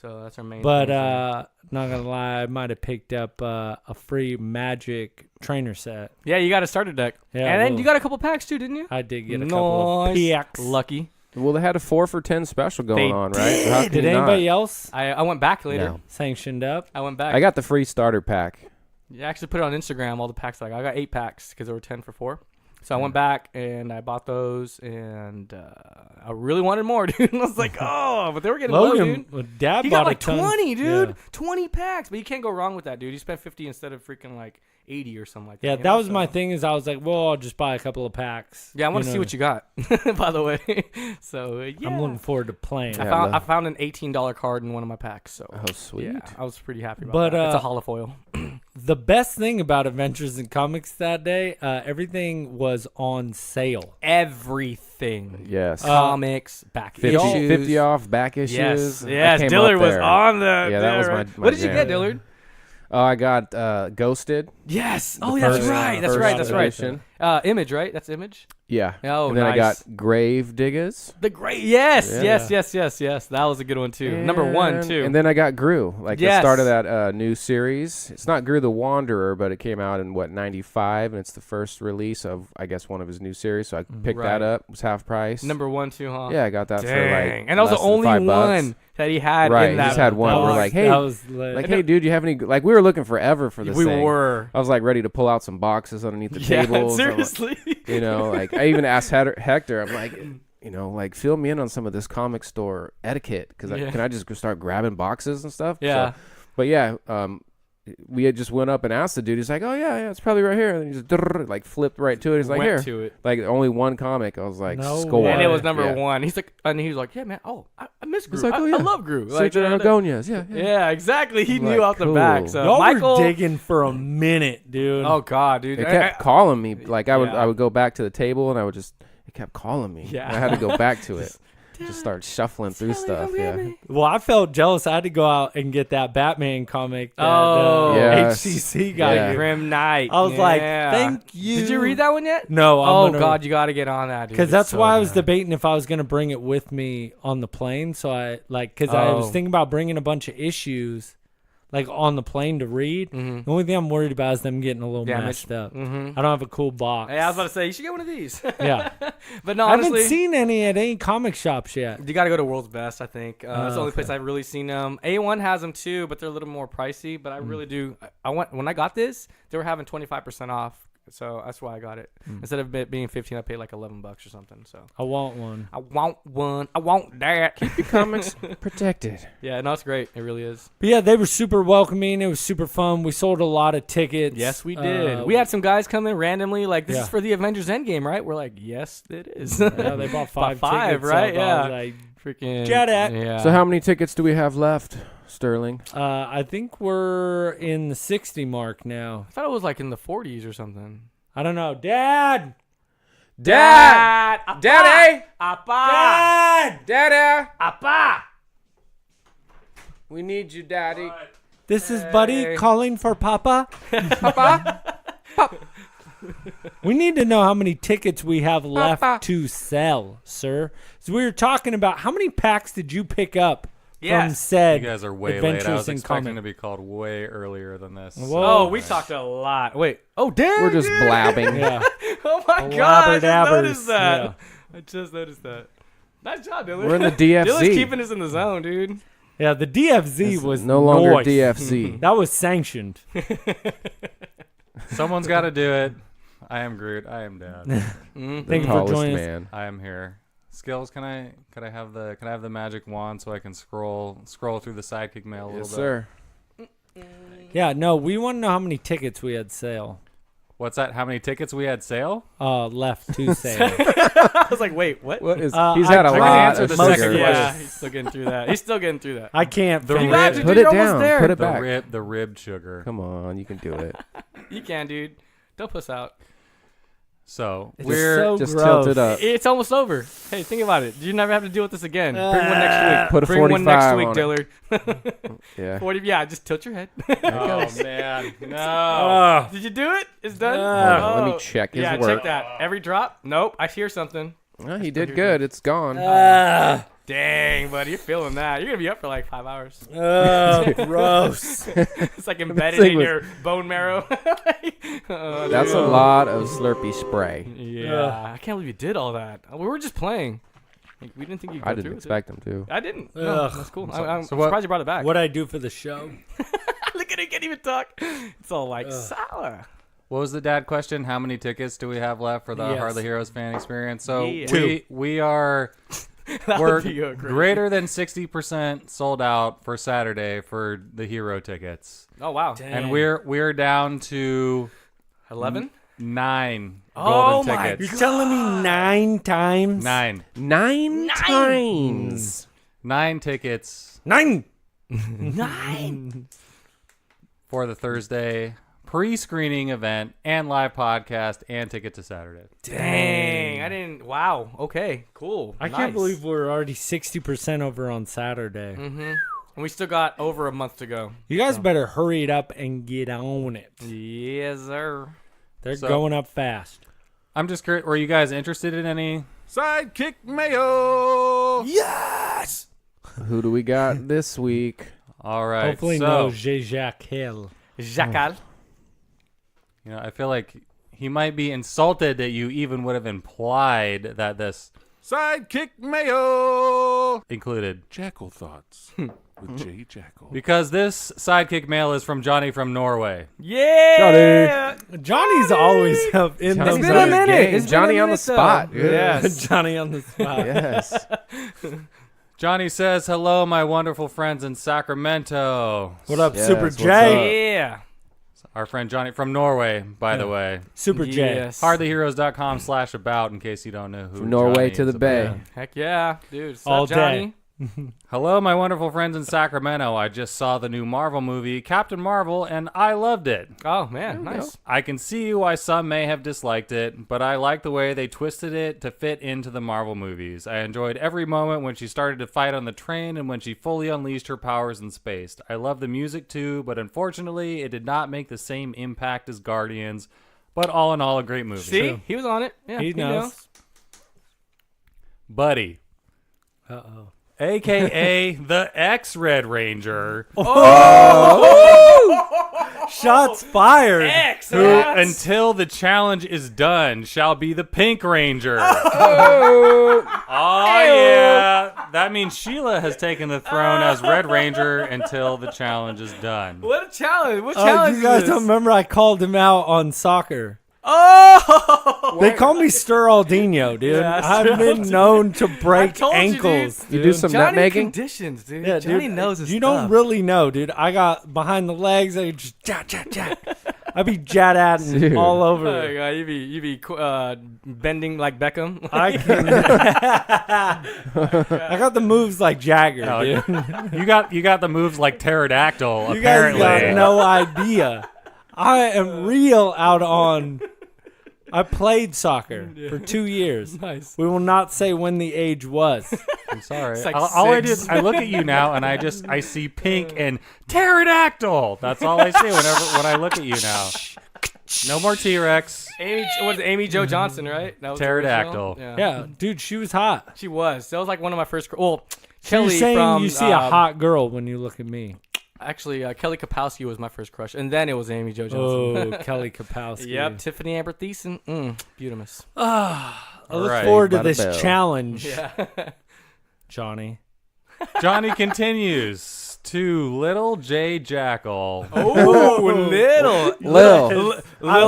So that's our main. But not gonna lie, I might have picked up a free Magic trainer set. Yeah, you got a starter deck. Yeah, and then you got a couple packs too, didn't you? I did get a couple of packs. Lucky. Well, they had a 4 for $10 special going on, right? So how can Did you anybody not? else I went back later. No. sanctioned up? I went back. I got the free starter pack. You actually put it on Instagram, all the packs. Like I got 8 packs because there were 10 for 4. So I went back and I bought those, and I really wanted more, dude. And I was like, oh, but they were getting low, dude. Dad He bought got like a ton. 20, dude. Yeah. 20 packs. But you can't go wrong with that, dude. You spent 50 instead of freaking like 80 or something like that. Yeah, you that know? was my thing. Is I was like, well, I'll just buy a couple of packs. Yeah, I want to see what you got, by the way. So yeah, I'm looking forward to playing. I found an $18 card in one of my packs. So Oh, sweet. yeah, I was pretty happy about But, that. It's a holofoil. The best thing about Adventures in Comics that day, everything was on sale. Everything. Yes. Comics, back 50, issues. 50 off back issues. Yes, I yes. came Dillard up was there. on the. Yeah, that was there. my What did you jam. get, Dillard? Oh, I got Ghosted. Yes. The Oh, that's first- right. That's first right. That's right. edition. Image, right? That's Image. Yeah. Oh, and then I nice. got Grave Diggers. The great. Yes. Yeah. Yes. That was a good one too. Number 1 too. And then I got Gru, like the Yes. start of that new series. It's not Gru the Wanderer, but it came out in, 95, and it's the first release of, I guess, one of his new series. So I picked that up. It was half price. Number 1 too, huh? Yeah, I got that for Dang. like and that was the less than only $5. one that he had Right, in he that. just had one. That We're was- like, hey, that was lit. like, hey, dude, you have any? Like, we were looking forever for this we thing. were. I was like ready to pull out some boxes underneath the Yeah, tables. I'm like- seriously. you know, like I even asked Hector. I'm like, you know, like fill me in on some of this comic store etiquette because Yeah. can I just start grabbing boxes and stuff? Yeah. So, but yeah, we had just went up and asked the dude. He's like, "Oh yeah, it's probably right here." And he just like flipped right to it. He's like, Went "Here." to it. Like only one comic. I was like, No "Score." way. And it was number Yeah. one. He's like, and he was like, "Yeah, man. Oh, I miss Gru. He's like, I, "Oh, yeah. I love Gru." Like, Sergio Agonias. Yeah. yeah, exactly. He I'm knew like, off the back. cool. So Y'all Michael, were digging for a minute, dude. oh god, dude. It kept calling me. Like I Yeah. would go back to the table and it kept calling me. Yeah. I had to go back to it. Just start shuffling through stuff. Yeah. Well, I felt jealous. I had to go out and get that Batman comic that Oh. Yes. HCC got Yeah. you. Grim Knight. I was like, Yeah. thank you. Did you read that one yet? No. Oh god, you got to get on that, dude. Because It's that's so why I was good. debating if I was going to bring it with me on the plane. So I because I was Oh. thinking about bringing a bunch of issues like on the plane to read. Mhm. The only thing I'm worried about is them getting a little Damage. messed up. Mhm. I don't have a cool box. Hey, I was about to say you should get one of these. Yeah. But no, I haven't honestly, seen any at any comic shops yet. you got to go to World's Best. I think that's the only okay. place I've really seen them. A1 has them too, but they're a little more pricey. But I really do. I want when I got this, they were having 25% off. So that's why I got it. Instead of it being 15, I paid like $11 or something. So I want one. I want one. I want that. Your comics protected. Yeah, no, it's great. It really is. But yeah, they were super welcoming. It was super fun. We sold a lot of tickets. Yes, we did. We had some guys come in randomly, like, this Yeah. is for the Avengers Endgame, right? We're like, yes, it is. Yeah, they bought five tickets, right? up. I Yeah. was like, Freaking. Jet it. Yeah. So how many tickets do we have left, Sterling? I think we're in the 60 mark now. I thought it was like in the 40s or something. I don't know. Dad! Dad! Daddy! Appa! Dad! Daddy! Appa! We need you, Daddy. This is Buddy calling for Papa. Papa? We need to know how many tickets we have left Papa. to sell, sir. So we were talking about how many packs did you pick up from Yes. said You guys are way Adventures late. I was in expecting Comic? to be called way earlier than this. Whoa. Oh, we talked a lot. Wait. Oh, damn. We're just dude. blabbing. Yeah. Oh, my God. I just Blabberdabbers. noticed that. Yeah. I just noticed that. Nice job, Dylan. We're in the DFZ. Dylan's keeping us in the zone, dude. Yeah, the DFZ It's was no longer noise. DFZ. That was sanctioned. Someone's got to do it. I am Groot. I am Dad. Thank you for Tallest joining us. man. I am here. Skills, can I have the magic wand so I can scroll through the sidekick mail a little Yes, bit? sir. Yeah, no, we want to know how many tickets we had sale. What's that? How many tickets we had sale? Left to sale. I was like, wait, what? What is? I He's had a can lot answer of the cigarettes. second Yeah, he's still getting through that. He's still getting through that. I can't. The finish rib- it. Dude, Put you're it almost down. there. Put it The back. ribbed sugar. Come on, you can do it. You can, dude. Don't puss out. So It's we're so Just gross. tilt it up. It's almost over. Hey, think about it. You never have to deal with this again. Bring one next week. Put a Bring one next 45 week, on Dillard. Yeah. 40. Yeah, just tilt your head. oh man, no. Did you do it? It's done. Hold on, let Oh. me check his Yeah, work. check that. Every drop? Nope. I hear something. Oh, he did good. It's gone. Dang, buddy, you're feeling that. You're gonna be up for like 5 hours. Gross. It's like embedded thing in was- your bone marrow. Oh, That's a dude. lot of Slurpee spray. Yeah, I can't believe you did all that. We were just playing. Like, we didn't think you'd go I through didn't with expect him to. it. I didn't. No, Ugh. that's cool. I'm so what- surprised you brought it back. What I do for the show? Look at it, can't even talk. It's all like sour. What was the dad question? How many tickets do we have left for the Yes. Harley Heroes fan experience? So Yeah. we are That we're would be great. greater than 60% sold out for Saturday for the hero tickets. Oh wow. And we're down to 11. 9 Oh golden my tickets. You're telling me 9 times? 9 Nine times. 9 tickets 9. for the Thursday pre-screening event and live podcast and ticket to Saturday. Dang, I didn't. Wow. Okay. Cool. I can't believe we're already 60% over on Saturday. And we still got over a month to go. You guys better hurry it up and get on it. Yes, sir. They're So- going up fast. I'm just curious, were you guys interested in any? Sidekick Mayo. Yes. Who do we got this week? All right. Hopefully so, no Jacques Hill. Jackal. You know, I feel like he might be insulted that you even would have implied that this Sidekick Mayo. included. Jackal Thoughts with Jay Jackal. Because this sidekick mail is from Johnny from Norway. Yeah. Johnny's always up in Johnny's the been a on his minute. game. It's been Johnny a on the minute, though. spot. Yes. Johnny on the spot. Yes. Johnny says, "Hello, my wonderful friends in Sacramento." What up, Yes, Super what's J? Yeah. Our friend Johnny from Norway, by the way. Super J. Yes. Hardlyheroes.com/about in case you don't know who From Norway Johnny to is the Bay. about. Heck yeah, dude. What's All up, Johnny? day. Hello, my wonderful friends in Sacramento. I just saw the new Marvel movie, Captain Marvel, and I loved it. Oh man, nice. I can see why some may have disliked it, but I like the way they twisted it to fit into the Marvel movies. I enjoyed every moment when she started to fight on the train and when she fully unleashed her powers in space. I love the music too, but unfortunately, it did not make the same impact as Guardians. But all in all, a great movie. See, he was on it. Yeah, He knows. Buddy, Uh-oh. a.k.a. the X-Red Ranger, Shots fired. who, until the challenge is done, shall be the Pink Ranger. Oh, yeah. That means Sheila has taken the throne as Red Ranger until the challenge is done. What a challenge! What Oh, challenge you guys is don't this? remember I called him out on soccer. Oh! They call me Sturaldinho, dude. Yeah, I've been known to break told you, dude. ankles. You do some nut Johnny making? conditions, dude. Yeah, Johnny dude, knows his you stuff. don't really know, dude. I got behind the legs. I just jat. I be jat-atting Dude. all Oh over. my God, you be bending like Beckham. I can. I got the moves like Jagger, No, dude. you got the moves like pterodactyl. You guys apparently, got no idea. I am real out on. I played soccer for 2 years. Nice. We will not say when the age was. I'm sorry. It's like all I do six. is I look at you now and I see pink and pterodactyl. That's all I see when I look at you now. No more T-Rex. Amy Jo Johnson, right? That was the Pterodactyl. original? Yeah, dude, she was hot. She was. That was like one of my first. Well, You're Kelly saying from you see a hot girl when you look at me. Actually, Kelly Kapowski was my first crush, and then it was Amy Jo Johnson. Oh, Kelly Kapowski. Yep, Tiffany Amber Thiessen. Beautimous. I look Right. forward to Bada this bell. challenge, Yeah. Johnny. Johnny continues to Little J Jackal. Oh,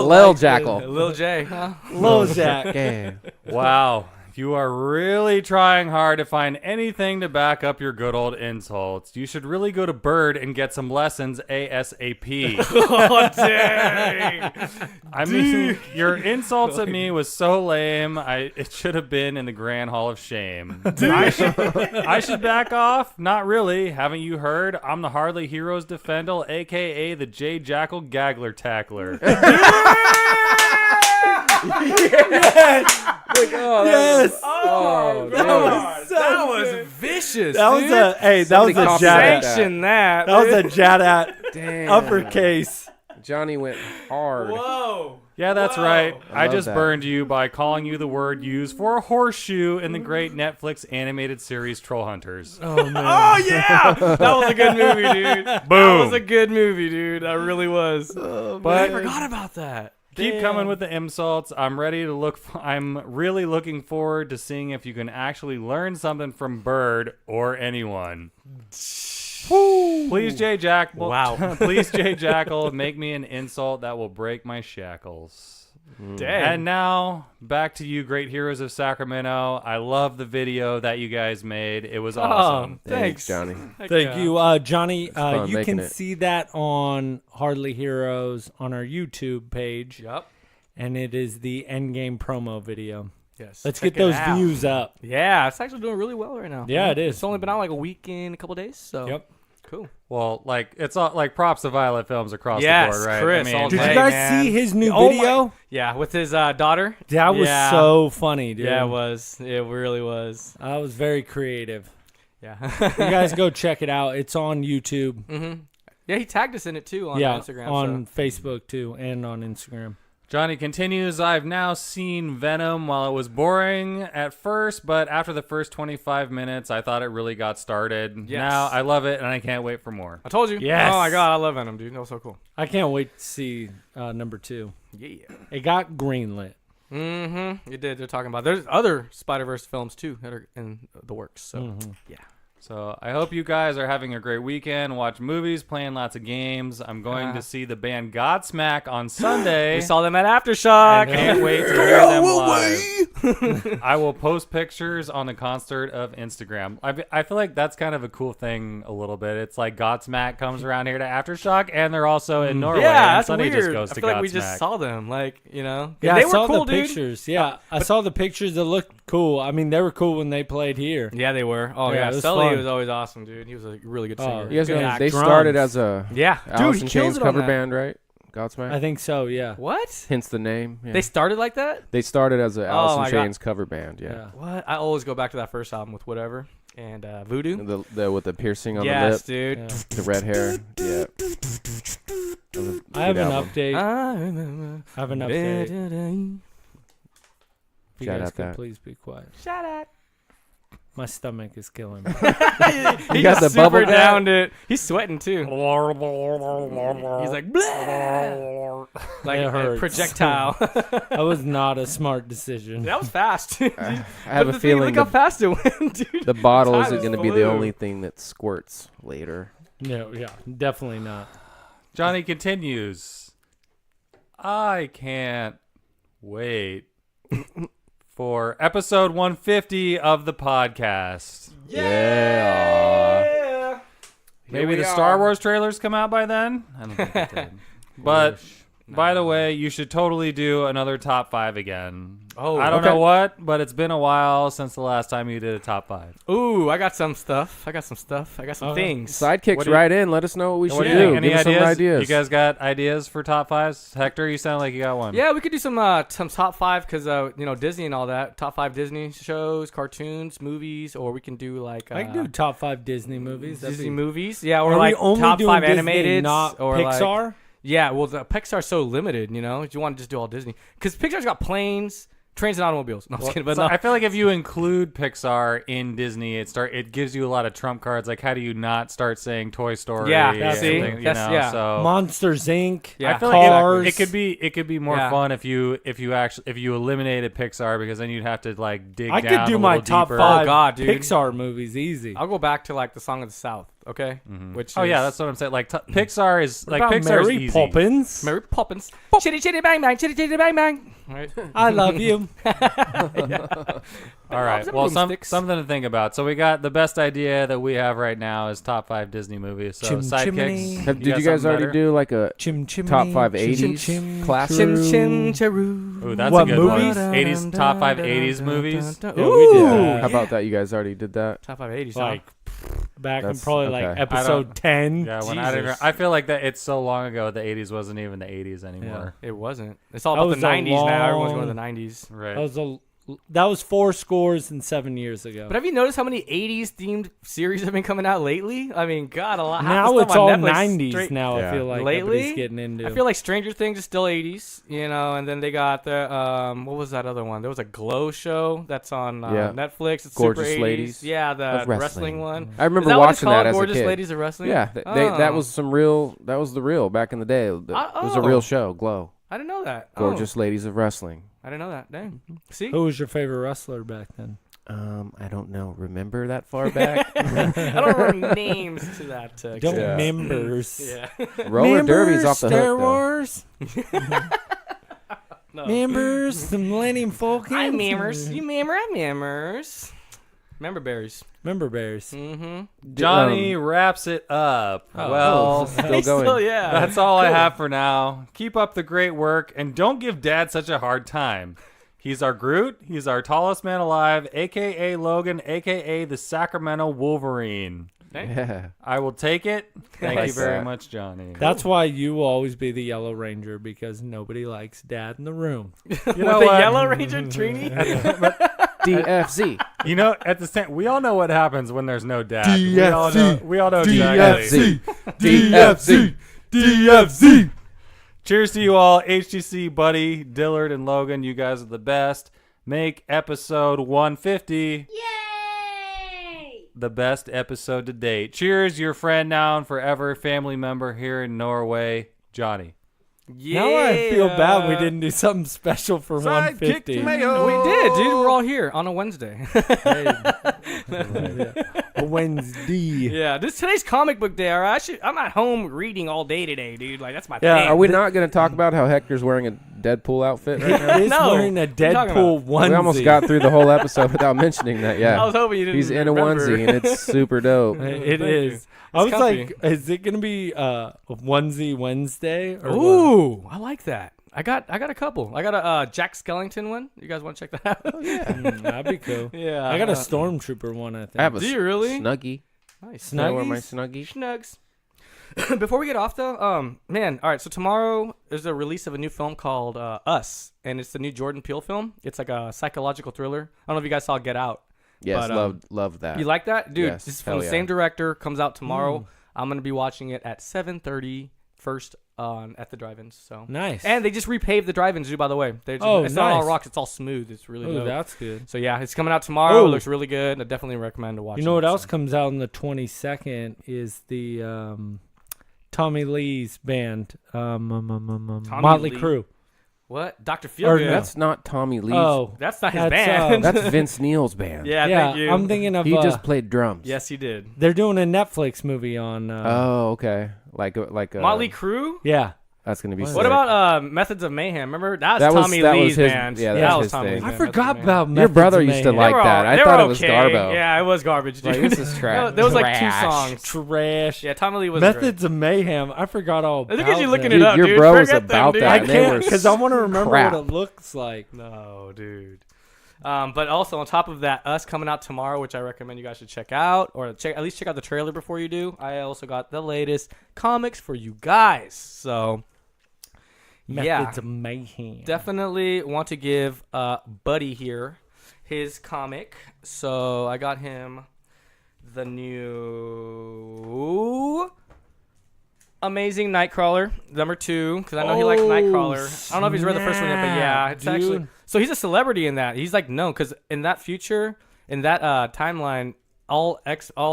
Lil Jackal. Lil J. Huh? Lil Jack. Yeah. Wow. You are really trying hard to find anything to back up your good old insults. You should really go to Bird and get some lessons ASAP. Oh, dang. I mean, your insults at me was so lame. It should have been in the Grand Hall of Shame. I should back off? Not really. Haven't you heard? I'm the Hardly Heroes Defendal, a.k.a. the J. Jackal Gaggler Tackler. Yes. Oh, That was vicious. That was dude. that was a copy jat. that. Sanction that. That was a dude. jat at Damn. uppercase. Johnny went hard. Whoa. Yeah, that's Whoa. right. I love just that. burned you by calling you the word used for a horseshoe in the great Netflix animated series Troll Hunters. Oh yeah, that was a good movie, dude. That was a good movie, dude. That really was. But I forgot about that. keep coming with the insults. I'm ready to look. I'm really looking forward to seeing if you can actually learn something from Bird or anyone. Please, Jay Jackal. Wow. Please, Jay Jackal, make me an insult that will break my shackles. Dang. And now back to you, great heroes of Sacramento. I love the video that you guys made. It was awesome. Thanks, Johnny. Thank you, Johnny. fun You making can it. see that on Hardly Heroes on our YouTube page, Yep. and it is the Endgame promo video. Yes. Let's Check get those it out. views up. Yeah, it's actually doing really well right now. Yeah, it is. It's only been out like a week and a couple days. So. Yep. Cool. Well, like it's all like props to Violet Films across Yes, the board, right? Chris, all Did Hey, you guys man. see his new Oh, video? Yeah, with his daughter. That was Yeah. so funny, dude. Yeah, it was. It really was. That was very creative. Yeah. You guys go check it out. It's on YouTube. Mm-hmm. Yeah, he tagged us in it too on yeah, Instagram. on so. Facebook too, and on Instagram. Johnny continues, I've now seen Venom. While it was boring at first, but after the first 25 minutes, I thought it really got started. Yes. Now I love it, and I can't wait for more. I told you. Yes. Oh my god, I love Venom, dude. That was so cool. I can't wait to see number 2. Yeah. It got greenlit. Mm-hmm. It did. They're talking about. There's other Spider-Verse films too that are in the works. So yeah. So I hope you guys are having a great weekend. Watch movies, playing lots of games. I'm going to see the band Godsmack on Sunday. We saw them at Aftershock. I can't wait to hear them live. I will post pictures on the concert of Instagram. I feel like that's kind of a cool thing a little bit. It's like Godsmack comes around here to Aftershock, and they're also in Norway. Yeah, and that's Sunny weird. just goes I to feel like we Godsmack. just saw them. Like, you know. Yeah, they I were saw cool, the dude. pictures. Yeah, I saw the pictures that looked cool. I mean, they were cool when they played here. Yeah, they were. Oh, Yeah, yeah. it was Sully fun. was always awesome, dude. He was a really good singer. You guys Good know act. they drums. started as a Yeah. Alice Dude, in he kills Chains it on cover that. band, right? Godsmack. I think so. Yeah. What? Hence the name. Yeah. They started like that? They started as a Alice my in God. Chains cover band. Yeah. Yeah. What? I always go back to that first album with Whatever and Voodoo. The with the piercing on the Yes, lip, dude. Yeah. the red hair. Yeah. I have an album. update. I remember. I have an update. If you Shout guys out could that. please be quiet. Shout out. My stomach is killing me. He got the super bubble bath? downed it. He's sweating too. He's like, blah. Like It a hurts. projectile. That was not a smart decision. That was fast. Dude. I have But a the thing, feeling look how fast it went, dude. the bottle time isn't is going to be the flew. only thing that squirts later. No, yeah, definitely not. Johnny continues. I can't wait for episode 150 of the podcast. Yeah. Maybe we the are. Star Wars trailers come out by then. I don't think it did. But by the way, you should totally do another top 5 again. Oh, I don't okay. know what, but it's been a while since the last time you did a top 5. Ooh, I got some stuff. I got some things. Sidekicks, What do you- right in. Let us know what we What should do you do. think? Any Give us ideas? some ideas. You guys got ideas for top 5s? Hector, you sound like you got one. Yeah, we could do some top 5 because you know, Disney and all that. Top 5 Disney shows, cartoons, movies, or we can do like I can do top 5 Disney movies. That'd Disney be- movies. Yeah, or Are like we only top doing 5 Disney, animated, not or Pixar? Like, yeah, well, the Pixar's so limited, you know. You want to just do all Disney because Pixar's got planes, trains, and automobiles. No, I'm just kidding, but So no. I feel like if you include Pixar in Disney, it gives you a lot of trump cards. Like, how do you not start saying Toy Story? Yeah, and see? things, That's- yeah. So Monsters Inc. Yeah. I feel Cars. like it could be more Yeah. fun if you eliminated Pixar, because then you'd have to like dig I down could do a my little top deeper. 5 Oh, God, dude. Pixar movies easy. I'll go back to like the Song of the South, okay? Which Oh yeah, is that's what I'm saying. Like Pixar is What like about Pixar's Mary easy. Poppins? Mary Poppins. Chitty chitty bang bang, chitty chitty bang bang. Right. I love you. All right. Some Well, broomsticks. something to think about. So we got the best idea that we have right now is top 5 Disney movies. So Chim chimney. sidekicks. Did you got guys something already better? do like a Chim chimney. top 5 chim 80s chim classic? Chin chiroo. chin charoo. Ooh, that's What, a good movies? one. 80s top 5 80s movies. Ooh, Ooh. Yeah. How about that? You guys already did that? Top 5 80s. Like back in That's- probably okay. like episode 10. Yeah, when I Jesus. feel like that it's so long ago the 80s wasn't even the 80s anymore. It wasn't. It's all That about the was a 90s now. Everyone's long- going to the 90s. Right. That was 4 scores and 7 years ago. But have you noticed how many 80s themed series have been coming out lately? I mean, God, a lot. half now the it's stuff on all Netflix 90s straight- now. Yeah. I feel like Lately, everybody's getting into. I feel like Stranger Things is still 80s, you know, and then they got the what was that other one? There was a Glow show that's on Yeah. Netflix. It's Gorgeous super 80s. Ladies Yeah, the of wrestling Wrestling. one. I remember Is that what it's watching that called? as Gorgeous a kid. Ladies of Wrestling? Yeah, that Oh. was some real. That was the real back in the day. It was a oh. real show. Glow, I didn't know that. Gorgeous Ladies of Wrestling. I didn't know that. Dang. See? Who was your favorite wrestler back then? I don't know. Remember that far back? I don't remember names to that. Don't Yeah. members. Yeah. Roller derby's off the Star hook. Though. Wars. No. Members, the Millennium Falcon. I'm Mammers. You Mammer, I'm Mammers. Member berries. Member Bears. Mm-hmm. Johnny wraps it up. Well, still going. Still, yeah. that's all I have for now. Keep up the great work, and don't give Dad such a hard time. He's our Groot. He's our tallest man alive, a.k.a. Logan, a.k.a. the Sacramento Wolverine. Yeah. I will take it. Thank Like you very that. much, Johnny. That's why you will always be the Yellow Ranger, because nobody likes Dad in the room. You With know the what? Yellow Ranger Trini? DFZ. You know, at the same, we all know what happens when there's no dad. We all know exactly. DFZ. DFZ. Cheers to you all, HTC, Buddy, Dillard, and Logan. You guys are the best. Make episode 150 the best episode to date. Cheers, your friend now and forever family member here in Norway, Johnny. Yeah. Now I feel bad we didn't do something special for Sidekick 150. mayo. We did, dude. We're all here on a Wednesday. Wednesday. Yeah, today's comic book day. All right, I'm at home reading all day today, dude. Like that's my Yeah, thing. Are we not going to talk about how Hector's wearing a Deadpool outfit right now? He's No. wearing a What are you talking Deadpool onesie. We almost got through the whole episode without mentioning that. I Yeah, was hoping you didn't. he's in a remember. onesie and it's super dope. It Thank is. you. I It's was comfy. like, is it gonna be onesie Wednesday? Or what? Ooh, I like that. I got a couple. I got a Jack Skellington one. You guys want to check that out? Oh yeah, That'd be cool. yeah. I got a Stormtrooper one. I think. I have a Do you really? Snuggie. Nice. Can I wear my Snuggies? Snuggie? Snugs. Before we get off though, man, all right. So tomorrow is the release of a new film called Us, and it's the new Jordan Peele film. It's like a psychological thriller. I don't know if you guys saw Get Out. Yes, But, loved that. You like that, dude? Yes, This is hell from the yeah. same director. Comes out tomorrow. I'm gonna be watching it at 7:30 first at the drive-ins. So Nice. and they just repaved the drive-ins, dude. By the way, it's Oh, not all nice. rocks. It's all smooth. It's really Oh, dope. that's good. So yeah, it's coming out tomorrow. Oh. It looks really good. I definitely recommend to watch. You know what it, else so. comes out on the 22nd is the Tommy Lee's band, Motley Lee. Crue. What? Dr. Or Feelgood. That's not Tommy Lee's. Oh, That's not his That's, band. That's Vince Neil's band. yeah, yeah. thank you. I'm thinking of. He just played drums. Yes, he did. they're doing a Netflix movie on. Oh, okay. Like a Motley Crue. Yeah. That's gonna be. What sick. about Methods of Mayhem? Remember that was That was- Tommy that was Lee's his- band. yeah, that that's was his Tommy thing. Lee's I band. forgot Methods of about Mayhem. Your Methods brother of used to Mayhem. like that. I They thought were it was okay. Garbo. Yeah, it was garbage, dude. Like, this is trash. There was like 2 Trash. songs. Trash. Yeah, Tommy Lee was Methods of Mayhem. I forgot all about Look at you looking them. it up, Your dude. bro was Forget them, about dude. that, I and they were can't because I want to remember crap. what it looks like. No, dude. But also on top of that, Us coming out tomorrow, which I recommend you guys should check out, or at least check out the trailer before you do. I also got the latest comics for you guys. So yeah, Methods of Mayhem. definitely want to give Buddy here his comic. So I got him the new Amazing Nightcrawler #2 because I know he likes Nightcrawler. I don't know if he's read the first one yet, but yeah, it's snap, actually dude. so he's a celebrity in that. He's like known because in that future, in that timeline, all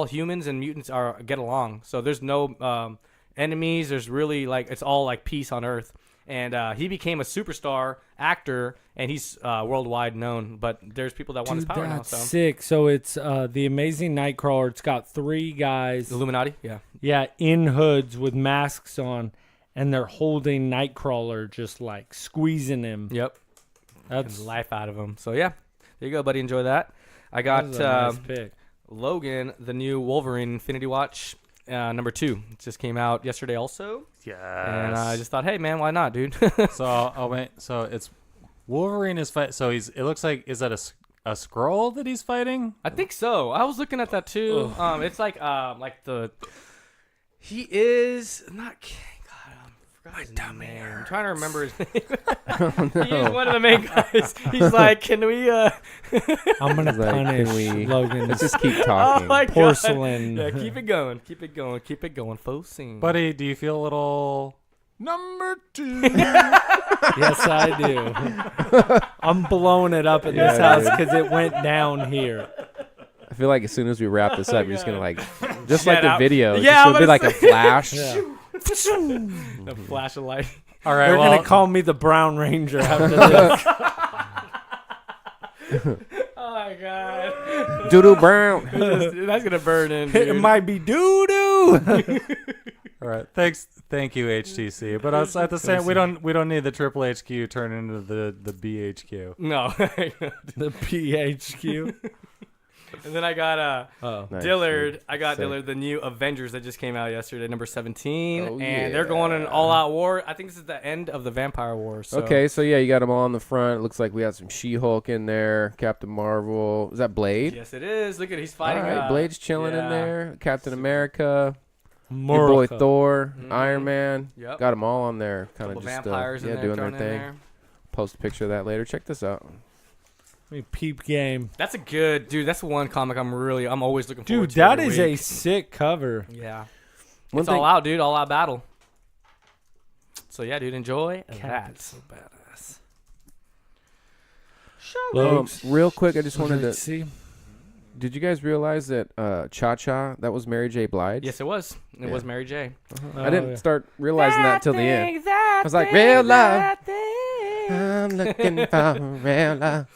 humans and mutants get along. So there's no enemies. There's really like it's all like peace on Earth. And he became a superstar actor, and he's worldwide known. But there's people that want his Dude, power now. that's So sick. So it's the Amazing Nightcrawler. It's got 3 guys, Illuminati, yeah. yeah, in hoods with masks on, and they're holding Nightcrawler, just like squeezing him. Yep. That's Getting life out of him. So yeah, there you go, buddy. Enjoy that. I got that's a nice pick. Logan, the new Wolverine Infinity Watch, #2. It just came out yesterday also. Yes. And I just thought, hey, man, why not, dude? So wait. So it's Wolverine is fight. So it looks like is that a scroll that he's fighting? I think so. I was looking at that, too. It's like he is not... God, I forgot his name. I'm trying to remember his name. He's one of the main guys. He's like, can we... I'm gonna Like, punish can we- Logan. Let's just keep Oh, talking. my God. Porcelain. Yeah, keep it going. Keep it going. Keep it going. Full scene. Buddy, do you feel a little? Number 2. Yes, I do. I'm blowing it up in this Yeah, house dude. because it went down here. I feel like as soon as we wrap this up, you're just gonna like, just Get like the out. video. It's Yeah, just gonna I'm be gonna like a flash. Yeah. The flash of light. All right. They're well, gonna call me the Brown Ranger after this. Oh, my God. Doodoo Brown. That's going to burn in, It dude. might be doo doo. all right. Thank you, HTC. But us at the same, we don't need the Triple HQ turn into the BHQ. No. The PHQ. And then I got Oh, Nice, Dillard. dude. I got Sick. Dillard, the new Avengers that just came out yesterday, #17. Oh, and they're going in an yeah. all-out war. I think this is the end of the Vampire War. So. Okay, so yeah, you got them all on the front. It looks like we got some She-Hulk in there, Captain Marvel. Is that Blade? Yes, it is. Look at he's All fighting. right, Blade's chilling in yeah. there. Captain America, your boy America. Thor, Mhm. Iron Man. Yep. Got them all on there, kind Couple of just vampires in yeah, there, doing their thrown in thing. there. Post a picture of that later. Check this out. I mean, peep game. That's a good dude. That's one comic I'm always looking forward Dude, to. that every is a week. sick cover. Yeah. One It's thing, all out, dude. All out battle. So yeah, dude, enjoy that. So badass. real quick, I just wanted to. see. Did you guys realize that Cha Cha, that was Mary J. Blige? Yes, it was. It Yeah. was Mary J. I didn't yeah. start realizing that till the end. That was like, real love. I'm looking for real love.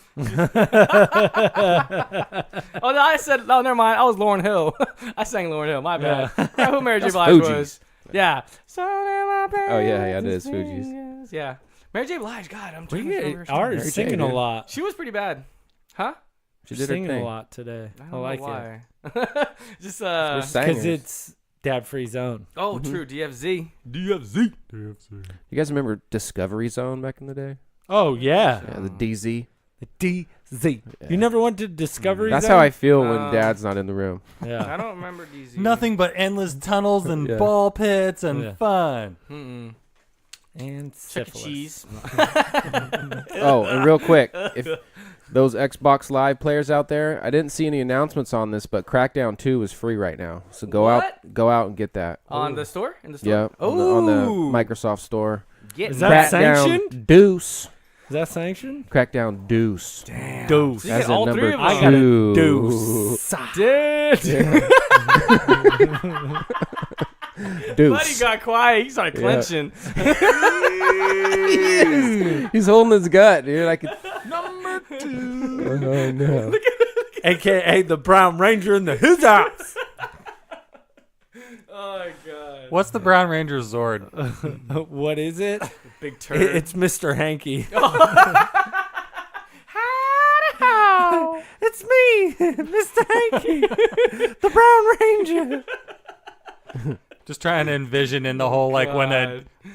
Oh, no, I said, oh, never mind. I was Lauryn Hill. I sang Lauryn Hill. My bad. Yeah, who Mary J. Blige Fugees. was. Yeah. Oh, yeah, that is Fugees. Fugees. Yeah. Mary J. Blige, God, I'm trying We to remember. are Mary J, singing a dude. lot. She was pretty bad. Huh? She did her Singing thing. a lot today. I don't like know it. why. Just, We're Because singers. it's dad-free zone. oh, true. DFZ. DFZ. You guys remember Discovery Zone back in the day? Oh, yeah. Yeah, the DZ. The DZ. You never went to Discovery That's Zone? how I feel when Dad's not in the room. Yeah. I don't remember DZ. Nothing but endless tunnels and Yeah. ball pits and Yeah. fun. Mm-mm. And Chuck E. syphilis. Cheese. Oh, and real quick, if those Xbox Live players out there, I didn't see any announcements on this, but Crackdown 2 is free right now. So go out and get that. On the store? In the store? Yeah, Oh. on the Microsoft Store. Get Is that Crackdown sanctioned? Deuce. Is that sanctioned? Crackdown Deuce. Damn. Deuce. So you As get in all number three of I them. got a two. deuce. Dude. Deuce. Buddy got quiet. He started clenching. He's holding his gut, dude. I could. Number 2. Oh no. AKA the Brown Ranger in the his house. Oh, my God. What's the Brown Ranger Zord? What is it? Big turd. It's Mr. Hanky. It's me, Mr. Hanky, the Brown Ranger. Just trying to envision in the whole like when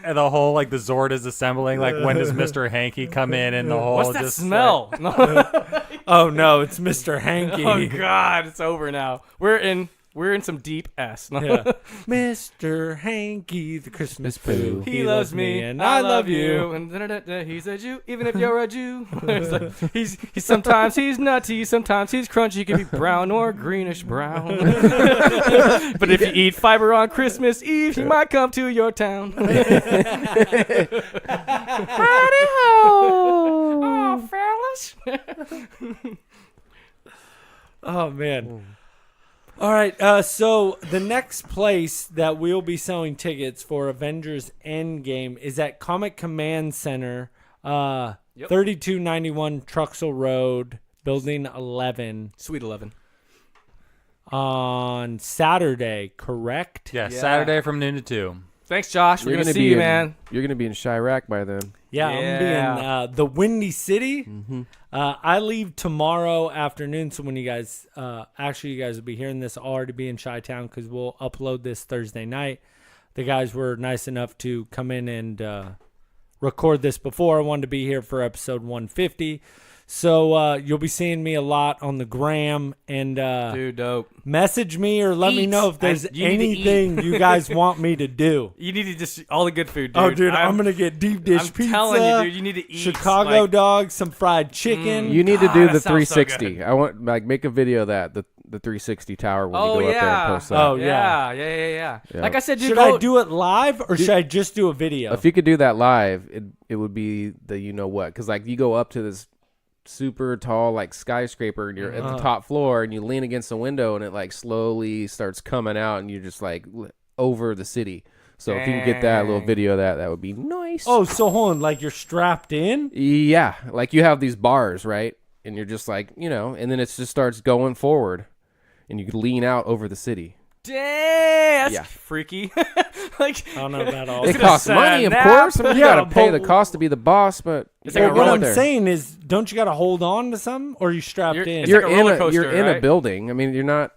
the whole like the Zord is assembling, like when does Mr. Hanky come in and the whole What's that just smell? Oh no, it's Mr. Hanky. Oh, God. It's over now. We're in some deep S. Yeah. Mr. Hanky, the Christmas poo. He loves me and I love you. And he's a Jew, even if you're a Jew. It's like, he's sometimes he's nutty, sometimes he's crunchy. He can be brown or greenish brown. But if you eat fiber on Christmas Eve, he might come to your town. Howdy ho! Oh, fellas. Oh man. All right, so the next place that we'll be selling tickets for Avengers Endgame is at Comic Command Center, 3291 Truxell Road, Building 11, Sweet 11. on Saturday, correct? Yeah, Yeah. Saturday from noon to 2. Thanks, Josh. We're You're going to gonna see be you, in- man. You're gonna be in Chirac by then. Yeah, I'm Yeah. being the Windy City. I leave tomorrow afternoon, so when you guys, you guys will be hearing this, I'll already be in Chi-Town because we'll upload this Thursday night. The guys were nice enough to come in and record this before. I wanted to be here for episode 150. So you'll be seeing me a lot on the gram, and Dude, dope. message me or let me Eat. know if there's You need to eat. anything you guys want me to do. You need to just all the good food, dude. Oh, dude, I'm going to get deep dish I'm pizza. telling you, dude, you need to eat. Chicago like, dogs, some fried chicken. You need to God, do that the sounds so 360. I want make a video of that the 360 tower when Oh you go up there yeah. and post that. Oh, yeah. Yeah. Like I said, dude, Should I do it live or should I just do a video? If you could do that live, it would be the you know what, because like you go up to this super tall like skyscraper and you're at the top floor and you lean against the window and it like slowly starts coming out and you're just like over the city. So if you can get that little Dang. video of that would be nice. Oh, so hold on, like you're strapped in? Yeah, like you have these bars, right? And you're just like, and then it just starts going forward and you lean out over the city. Dang, that's Yeah. freaky. Like, I don't know about all It that. costs money, of course. I mean, you Yeah, gotta pay but- the cost to be the boss, but It's you like gotta a go What roller out I'm there. saying is, don't you got to hold on to something or are you strapped You're- in? it's You're like a in roller you're coaster, in a right? building. I mean, you're not.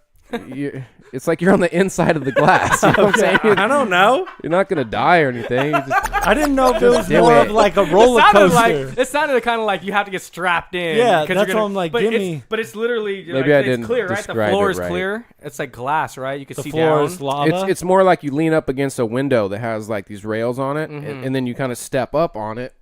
It's like you're on the inside of the glass. You know what I'm saying? I don't know. You're not gonna die or anything. You just, I didn't know if it was do more it. of like a roller coaster. It sounded kind of like you have to get strapped in. Yeah, 'cause you're that's gonna- what I'm like, But give it's, me- but it's literally Maybe I it's didn't clear, right? The describe floor it is right. clear. It's like glass, right? You can The see floor down. is lava. it's more like you lean up against a window that has like these rails on it, and then you kind of step up on it,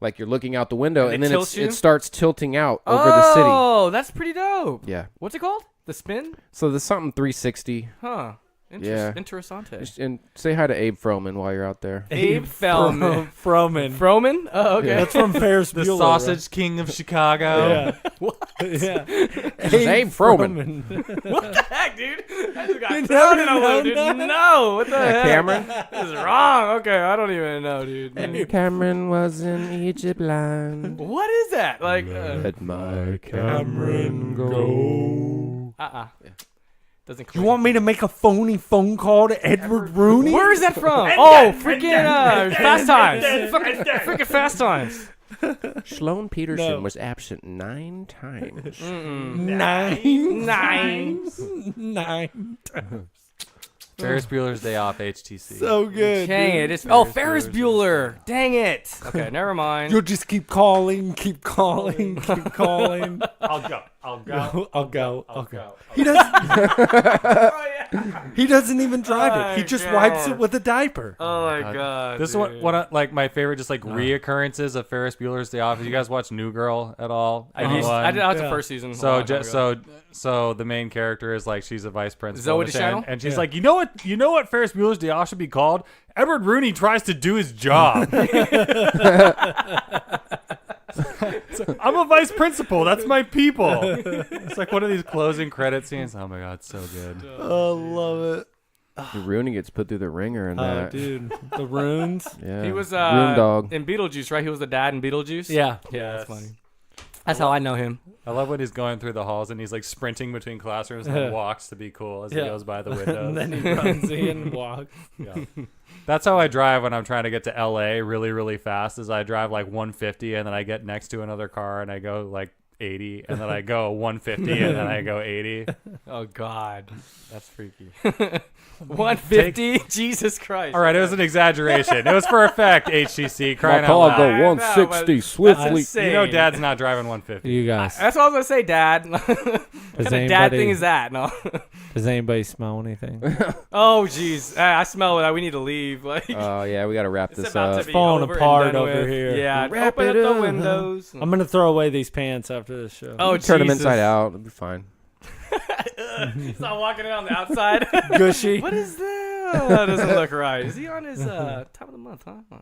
like you're looking out the window, And and it then tilts you? it starts tilting out over the city. Oh, that's pretty dope. Yeah. What's it called? The spin? So there's something 360. Huh. Yeah. Interessante. And say hi to Abe Froman while you're out there. Abe Fellman. Froman. Froman? Oh, okay. That's from Ferris The Bueller. Sausage King of Chicago. Right? Yeah. Yeah. Abe Froman. What the heck, dude? I just got No, thrown in no, a loop, dude. no. No, what the heck? Cameron? This is wrong. Okay, I don't even know, dude. Cameron was in Egypt land. What is that? Like, Let my Cameron go. doesn't. You want me to make a phone call to Edward Rooney? Where is that from? Oh, freaking Fast Times. Freaking Fast Times. Sloane Peterson No. was absent 9 times. Nine. Ferris Bueller's Day Off HTC. So good. Dang dude. it. It's, oh, Ferris Bueller. Dang it. Okay, never mind. You'll just keep calling. Keep calling. I'll go. I'll go. He doesn't. He doesn't even drive it. He just wipes it with a diaper. Oh, my God. This is dude. one of like my favorite, just like reoccurrences of Ferris Bueller's Day Off. You guys watch New Girl at all? I did watch the Yeah. first season. a So long time ago. so the main character is like she's a vice principal, Zoe and- Deschanel? and she's like, you know what Ferris Bueller's Day Off should be called? Edward Rooney tries to do his job. I'm a vice principal. That's my people. It's like one of these closing credit scenes. Oh my god, it's so good. Oh, love it. Rooney gets put through the ringer in Oh, that. dude. The runes. Yeah. He was Room dog. in Beetlejuice, right? He was the dad in Beetlejuice. Yeah. Yeah, that's funny. That's how I know him. I love when he's going through the halls and he's like sprinting between classrooms and then walks to be cool as he Yeah. goes by the windows. And then he runs in and walks. Yeah. That's how I drive when I'm trying to get to LA really, really fast. Is I drive like 150 and then I get next to another car and I go like 80 and then I go 150 and then I go 80. Oh, God. That's freaky. 150? Jesus Christ. All right, it was an exaggeration. It was for effect, HCC. Crying out loud. I know, but swiftly. insane. You know Dad's not driving 150. You guys. That's what I was going to say, Dad. What kind of dad thing is that? No. Does anybody smell anything? Oh, jeez. I smell it. We need to leave. Like, Oh, yeah, we got to wrap it's this about up. to be falling over and apart done over with. here. Yeah, Wrap open it up the up. windows. I'm going to throw away these pants after this show. Oh, Turn them Jesus. inside out. It'll be fine. He's not walking it on the outside. Gushy. What is that? That doesn't look right. Is he on his time of the month, huh?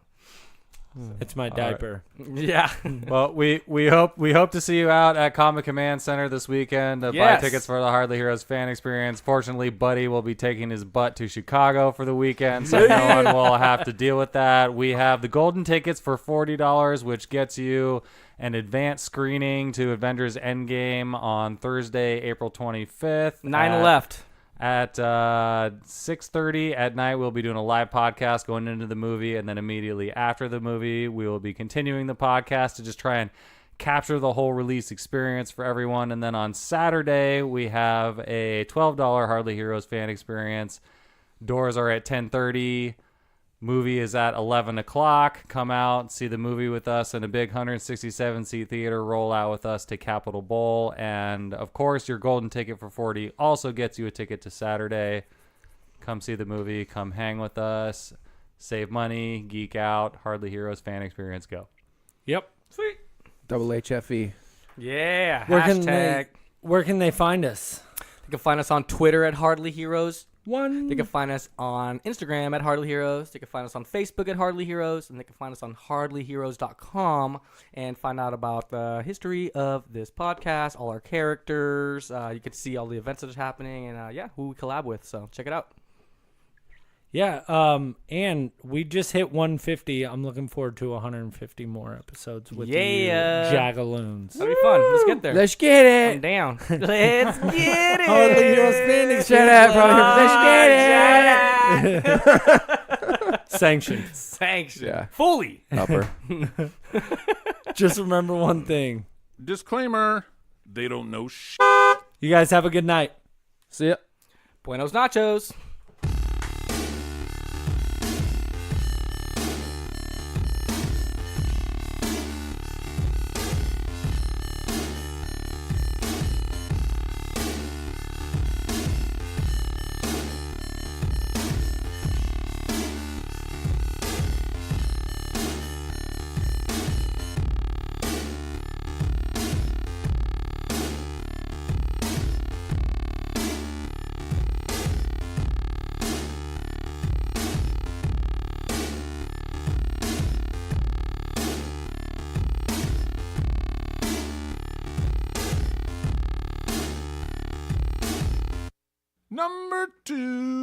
It's my diaper. Yeah. Well, we hope to see you out at Comic Command Center this weekend to buy Yes. tickets for the Hardly Heroes fan experience. Fortunately, Buddy will be taking his butt to Chicago for the weekend, so no one will have to deal with that. We have the golden tickets for $40, which gets you an advanced screening to Avengers Endgame on Thursday, April 25th. 9 left. At 6:30 at night, we'll be doing a live podcast going into the movie, and then immediately after the movie, we will be continuing the podcast to just try and capture the whole release experience for everyone. And then on Saturday, we have a $12 Hardly Heroes fan experience. Doors are at 10:30. Movie is at 11 o'clock. Come out, see the movie with us in a big 167-seat theater. Roll out with us to Capitol Bowl. And, of course, your golden ticket for $40 also gets you a ticket to Saturday. Come see the movie. Come hang with us. Save money. Geek out. Hardly Heroes fan experience. Go. Yep. Sweet. Double HFE. Yeah. Where Hashtag. can they find us? You can find us on Twitter at Hardly Heroes. One. They can find us on Instagram at Hardly Heroes. They can find us on Facebook at Hardly Heroes. And they can find us on hardlyheroes.com and find out about the history of this podcast, all our characters. You can see all the events that are happening and, who we collab with. So check it out. Yeah, and we just hit 150. I'm looking forward to 150 more episodes with you Jagaloons. That'll be fun. Let's get there. Let's get I'm it. down. Let's get it. Hardly Heroes fan Shut up, Let's get it. Sanctioned. Sanction. Yeah. Fully. Upper. Just remember one thing. Disclaimer: they don't know shit. You guys have a good night. See ya. Buenos nachos. Number 2.